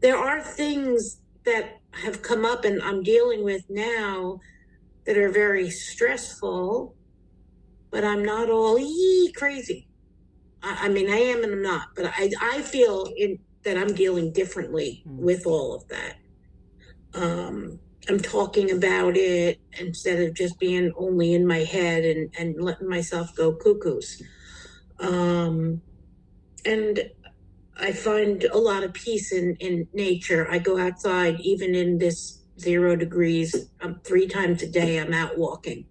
There are things that have come up and I'm dealing with now that are very stressful, but I'm not all crazy. I mean, I am and I'm not, but I feel that I'm dealing differently with all of that. I'm talking about it instead of just being only in my head and letting myself go cuckoos. And I find a lot of peace in nature. I go outside, even in this 0 degrees, 3 times a day, I'm out walking,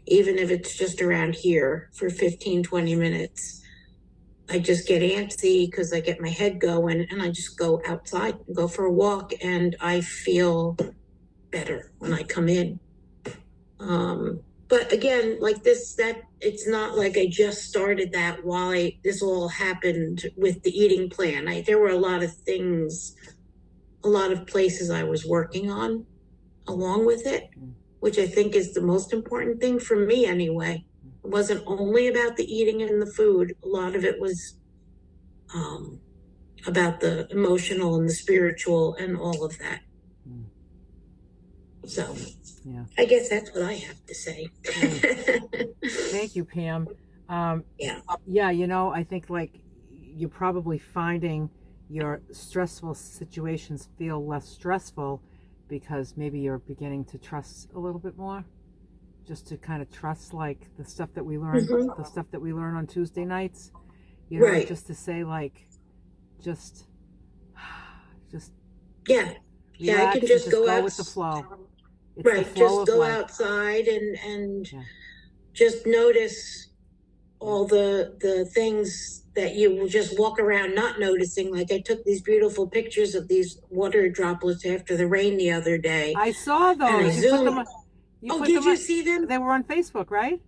even if it's just around here for 15, 20 minutes. I just get antsy because I get my head going and I just go outside and go for a walk and I feel better when I come in. But again, like this, that it's not like I just started that while this all happened with the eating plan. There were a lot of things, a lot of places I was working on along with it, which I think is the most important thing for me anyway. It wasn't only about the eating and the food. A lot of it was about the emotional and the spiritual and all of that. So I guess that's what I have to say. Thank you, Pam. Yeah, you know, I think like you're probably finding your stressful situations feel less stressful because maybe you're beginning to trust a little bit more. Just to kind of trust like the stuff that we learn, the stuff that we learn on Tuesday nights, you know, just to say like, just I can just go out with the flow. It's right, the flow just go life. outside and just notice all the things that you will just walk around not noticing. Like I took these beautiful pictures of these water droplets after the rain the other day. I saw those. Did you see them? They were on Facebook, right?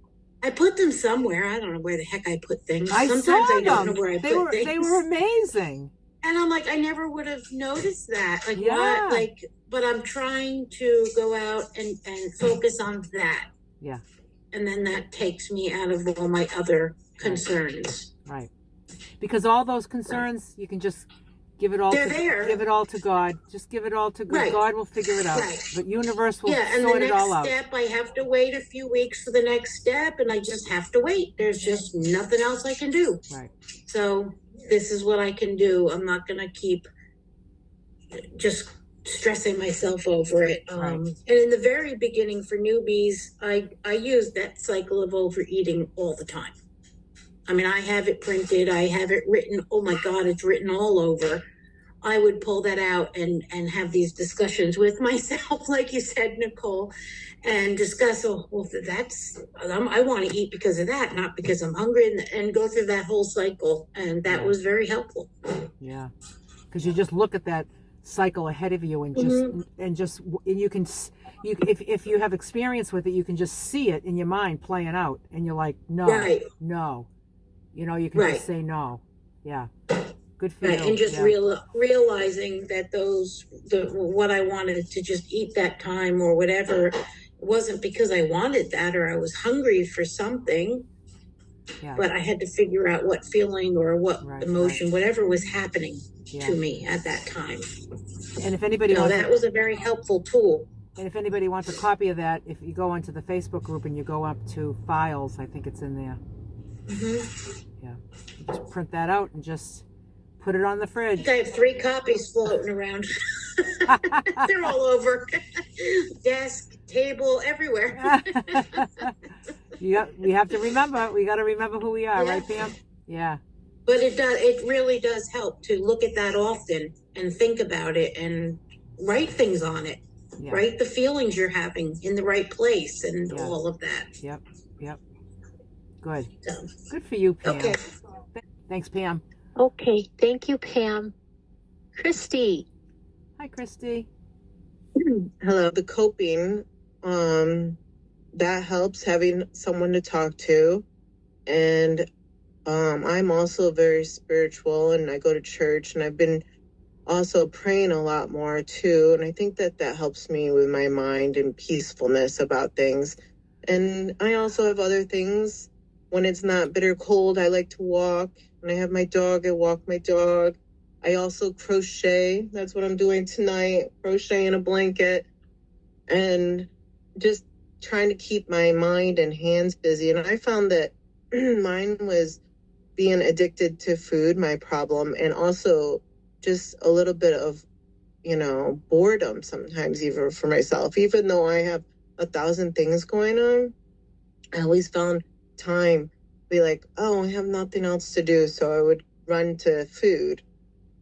I put them somewhere. I don't know where the heck I put things. Sometimes I don't know where I put things. They were amazing. And I'm like, I never would have noticed that. Like what? Like, but I'm trying to go out and focus on that. Yeah. And then that takes me out of all my other concerns. Right. Because all those concerns, you can just give it all give it all to God. Just give it all to God. God will figure it out. The universe will sort it all out. And the next step, I have to wait a few weeks for the next step, and I just have to wait. There's just nothing else I can do. Right. So this is what I can do. I'm not going to keep just stressing myself over it. And in the very beginning for newbies, I used that cycle of overeating all the time. I mean, I have it printed. I have it written. Oh my God, it's written all over. I would pull that out and have these discussions with myself, like you said, Nicole, and discuss, I want to eat because of that, not because I'm hungry, and go through that whole cycle. And that was very helpful. Yeah. Because you just look at that cycle ahead of you and you can, if you have experience with it, you can just see it in your mind playing out, and you're like, no. You know, you can just say no. Yeah. Good for you. And just realizing that what I wanted to just eat that time or whatever, it wasn't because I wanted that or I was hungry for something, but I had to figure out what feeling or what emotion, whatever was happening to me at that time. And if anybody that was a very helpful tool. And if anybody wants a copy of that, if you go onto the Facebook group and you go up to files, I think it's in there. Yeah. You just print that out and just put it on the fridge. I think I have 3 copies floating around. They're all over. Desk, table, everywhere. We have to remember. We got to remember who we are, right, Pam? Yeah. But it really does help to look at that often and think about it and write things on it. Yeah. Write the feelings you're having in the right place and all of that. Yep. Good. Good for you, Pam. Okay. Thanks, Pam. Okay. Thank you, Pam. Christy. Hi, Christy. Hello. The coping, that helps, having someone to talk to. And I'm also very spiritual, and I go to church, and I've been also praying a lot more too. And I think that that helps me with my mind and peacefulness about things. And I also have other things. When it's not bitter cold, I like to walk. When I have my dog, I walk my dog. I also crochet. That's what I'm doing tonight, crocheting a blanket, and just trying to keep my mind and hands busy. And I found that mine was being addicted to food, my problem, and also just a little bit of, boredom sometimes, even for myself. Even though I have 1,000 things going on, I always found time to be like, oh, I have nothing else to do. So I would run to food.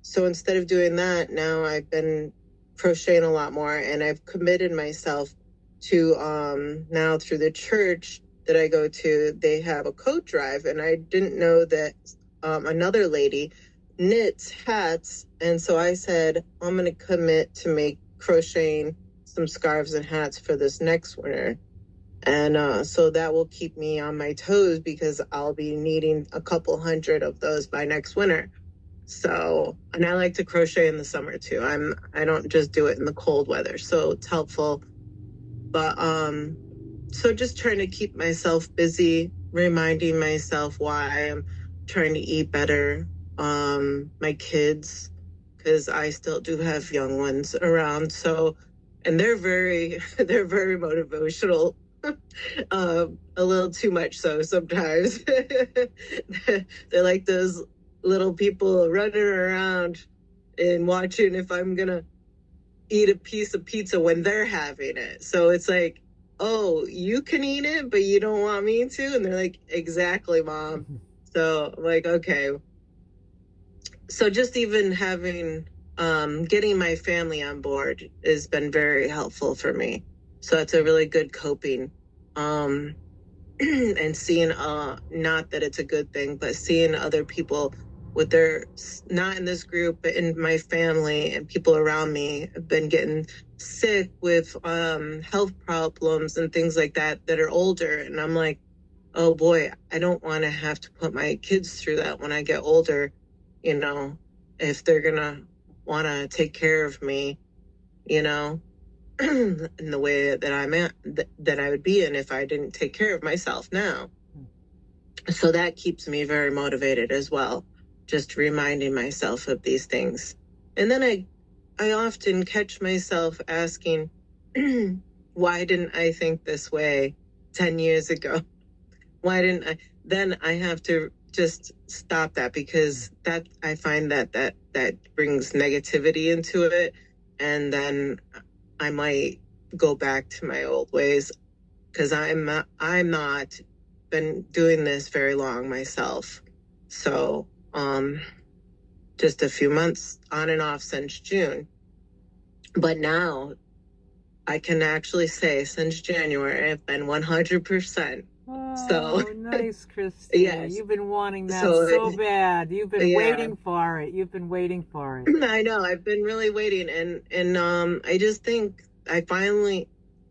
So instead of doing that, now I've been crocheting a lot more, and I've committed myself to now through the church that I go to, they have a coat drive, and I didn't know that another lady knits hats, and so I said, I'm going to commit to make crocheting some scarves and hats for this next winter. And so that will keep me on my toes, because I'll be needing a couple hundred of those by next winter. So, and I like to crochet in the summer too. I don't just do it in the cold weather, so it's helpful. But so just trying to keep myself busy, reminding myself why I'm trying to eat better. My kids, because I still do have young ones around, so, and they're very motivational. A little too much so sometimes. They're like those little people running around and watching if I'm gonna eat a piece of pizza when they're having it. So it's like, oh, you can eat it, but you don't want me to? And they're like, exactly, Mom. So I'm like, okay. So just even having, getting my family on board has been very helpful for me. So it's a really good coping. And seeing, not that it's a good thing, but seeing other people with their, not in this group, but in my family and people around me have been getting sick with health problems and things like that are older. And I'm like, oh boy, I don't want to have to put my kids through that when I get older, if they're going to want to take care of me, in the way that I'm at, that I would be in if I didn't take care of myself now. So that keeps me very motivated as well, just reminding myself of these things. And then I often catch myself asking, why didn't I think this way 10 years ago? Why didn't I? Then I have to just stop that, because that, I find that brings negativity into it. And then I might go back to my old ways, because I'm not been doing this very long myself. So just a few months on and off since June. But now I can actually say since January I've been 100%. Oh, So nice, Christy. yes. You've been wanting that so bad. You've been waiting for it. You've been waiting for it. I know. I've been really waiting, and I just think I finally,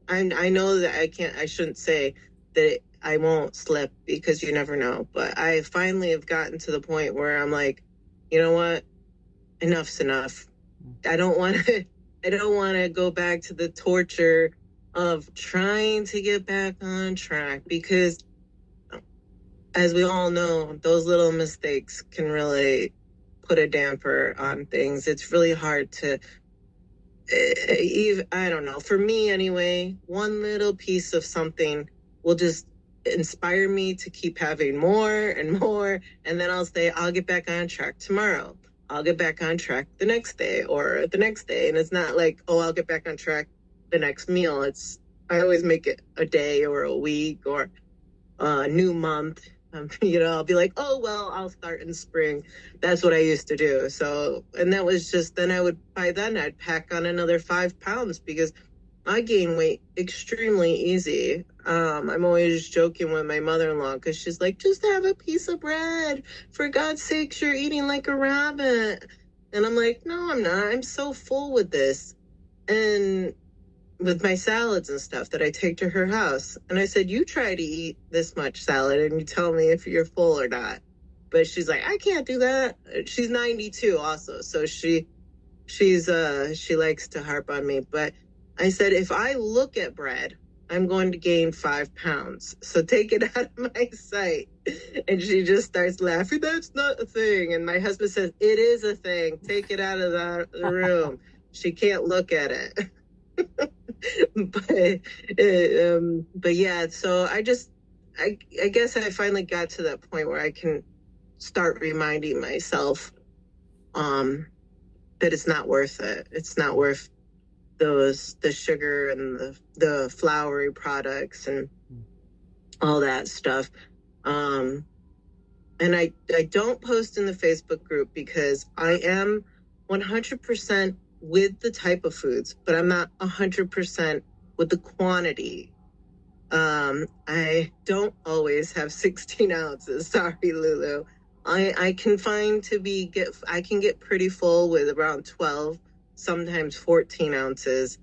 I know that I shouldn't say that I won't slip, because you never know, but I finally have gotten to the point where I'm like, you know what? Enough's enough. I don't want to go back to the torture of trying to get back on track, because as we all know, those little mistakes can really put a damper on things. It's really hard to, I don't know, for me anyway, one little piece of something will just inspire me to keep having more and more. And then I'll say, I'll get back on track tomorrow. I'll get back on track the next day or the next day. And it's not like, oh, I'll get back on track the next meal. I always make it a day or a week or a new month. I'll be like, oh, well, I'll start in spring. That's what I used to do. So, and that was just, then I'd pack on another 5 pounds, because I gain weight extremely easy. I'm always joking with my mother-in-law, because she's like, just have a piece of bread. For God's sakes, you're eating like a rabbit. And I'm like, no, I'm not. I'm so full with this. And with my salads and stuff that I take to her house. And I said, you try to eat this much salad and you tell me if you're full or not. But she's like, I can't do that. She's 92 also. So she likes to harp on me. But I said, if I look at bread, I'm going to gain 5 pounds. So take it out of my sight. And she just starts laughing. That's not a thing. And my husband says, it is a thing. Take it out of the room. She can't look at it. But yeah, so I guess I finally got to that point where I can start reminding myself that it's not worth it. It's not worth the sugar and the floury products and all that stuff. And I don't post in the Facebook group because I am 100% with the type of foods, but I'm not 100% with the quantity. I don't always have 16 ounces. Sorry, Lulu. I can get pretty full with around 12, sometimes 14 ounces.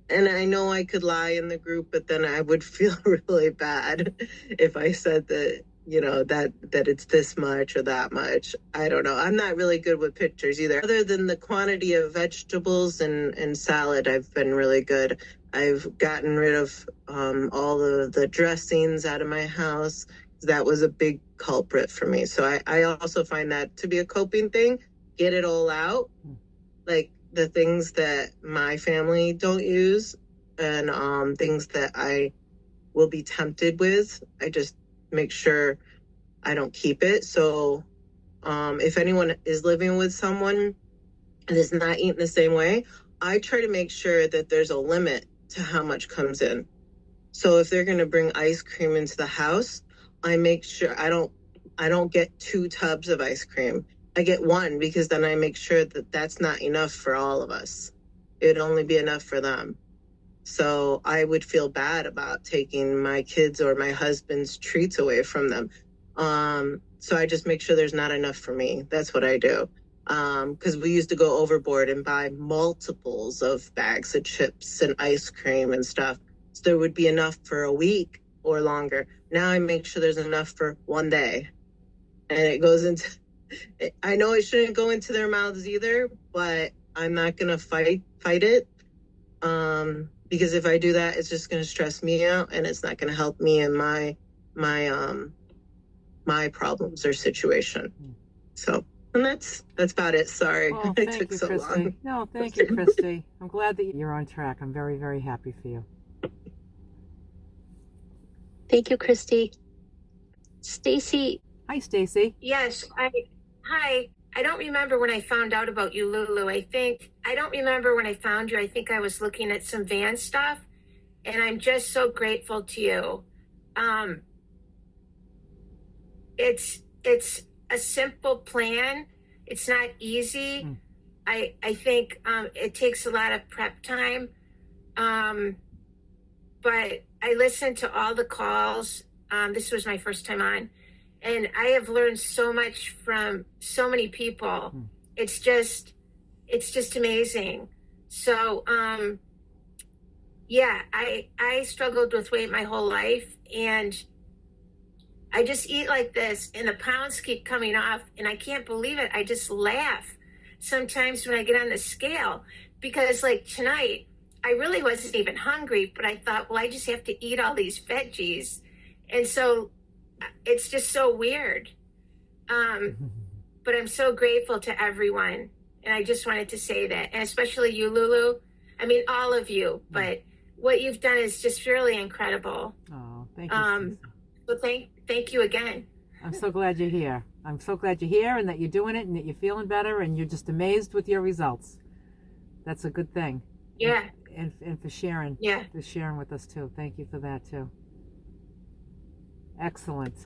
And I know I could lie in the group, but then I would feel really bad if I said that, that it's this much or that much. I don't know. I'm not really good with pictures either. Other than the quantity of vegetables and salad, I've been really good. I've gotten rid of all the dressings out of my house. That was a big culprit for me. So I also find that to be a coping thing. Get it all out. Like the things that my family don't use and things that I will be tempted with. I just make sure I don't keep it. So if anyone is living with someone and is not eating the same way, I try to make sure that there's a limit to how much comes in. So if they're going to bring ice cream into the house, I make sure I don't get 2 tubs of ice cream. I get 1 because then I make sure that that's not enough for all of us. It'd only be enough for them. So I would feel bad about taking my kids or my husband's treats away from them. So I just make sure there's not enough for me. That's what I do. Because we used to go overboard and buy multiples of bags of chips and ice cream and stuff. So there would be enough for a week or longer. Now I make sure there's enough for 1 day. And it goes into, I know it shouldn't go into their mouths either, but I'm not going to fight it. Because if I do that, it's just going to stress me out and it's not going to help me in my problems or situation. So, and that's about it. Sorry, Well, it thank took you, so Christy. long. No, thank you, Christy. I'm glad that you're on track. I'm very, very happy for you. Thank you, Christy. Stacy. Hi, Stacy. Yes, hi. I don't remember when I found out about you, Lulu. I don't remember when I found you. I think I was looking at some van stuff, and I'm just so grateful to you. It's a simple plan. It's not easy. I think it takes a lot of prep time. But I listened to all the calls. This was my first time on. And I have learned so much from so many people. It's just amazing. So, yeah, I struggled with weight my whole life, and I just eat like this and the pounds keep coming off and I can't believe it. I just laugh sometimes when I get on the scale because like tonight, I really wasn't even hungry, but I thought, well, I just have to eat all these veggies. And so it's just so weird. But I'm so grateful to everyone. And I just wanted to say that, and especially you, Lulu. I mean, all of you, but what you've done is just really incredible. Oh, thank you. So thank you again. I'm so glad you're here. I'm so glad you're here and that you're doing it and that you're feeling better and you're just amazed with your results. That's a good thing. Yeah. And for sharing. Yeah. For sharing with us too. Thank you for that too. Excellent.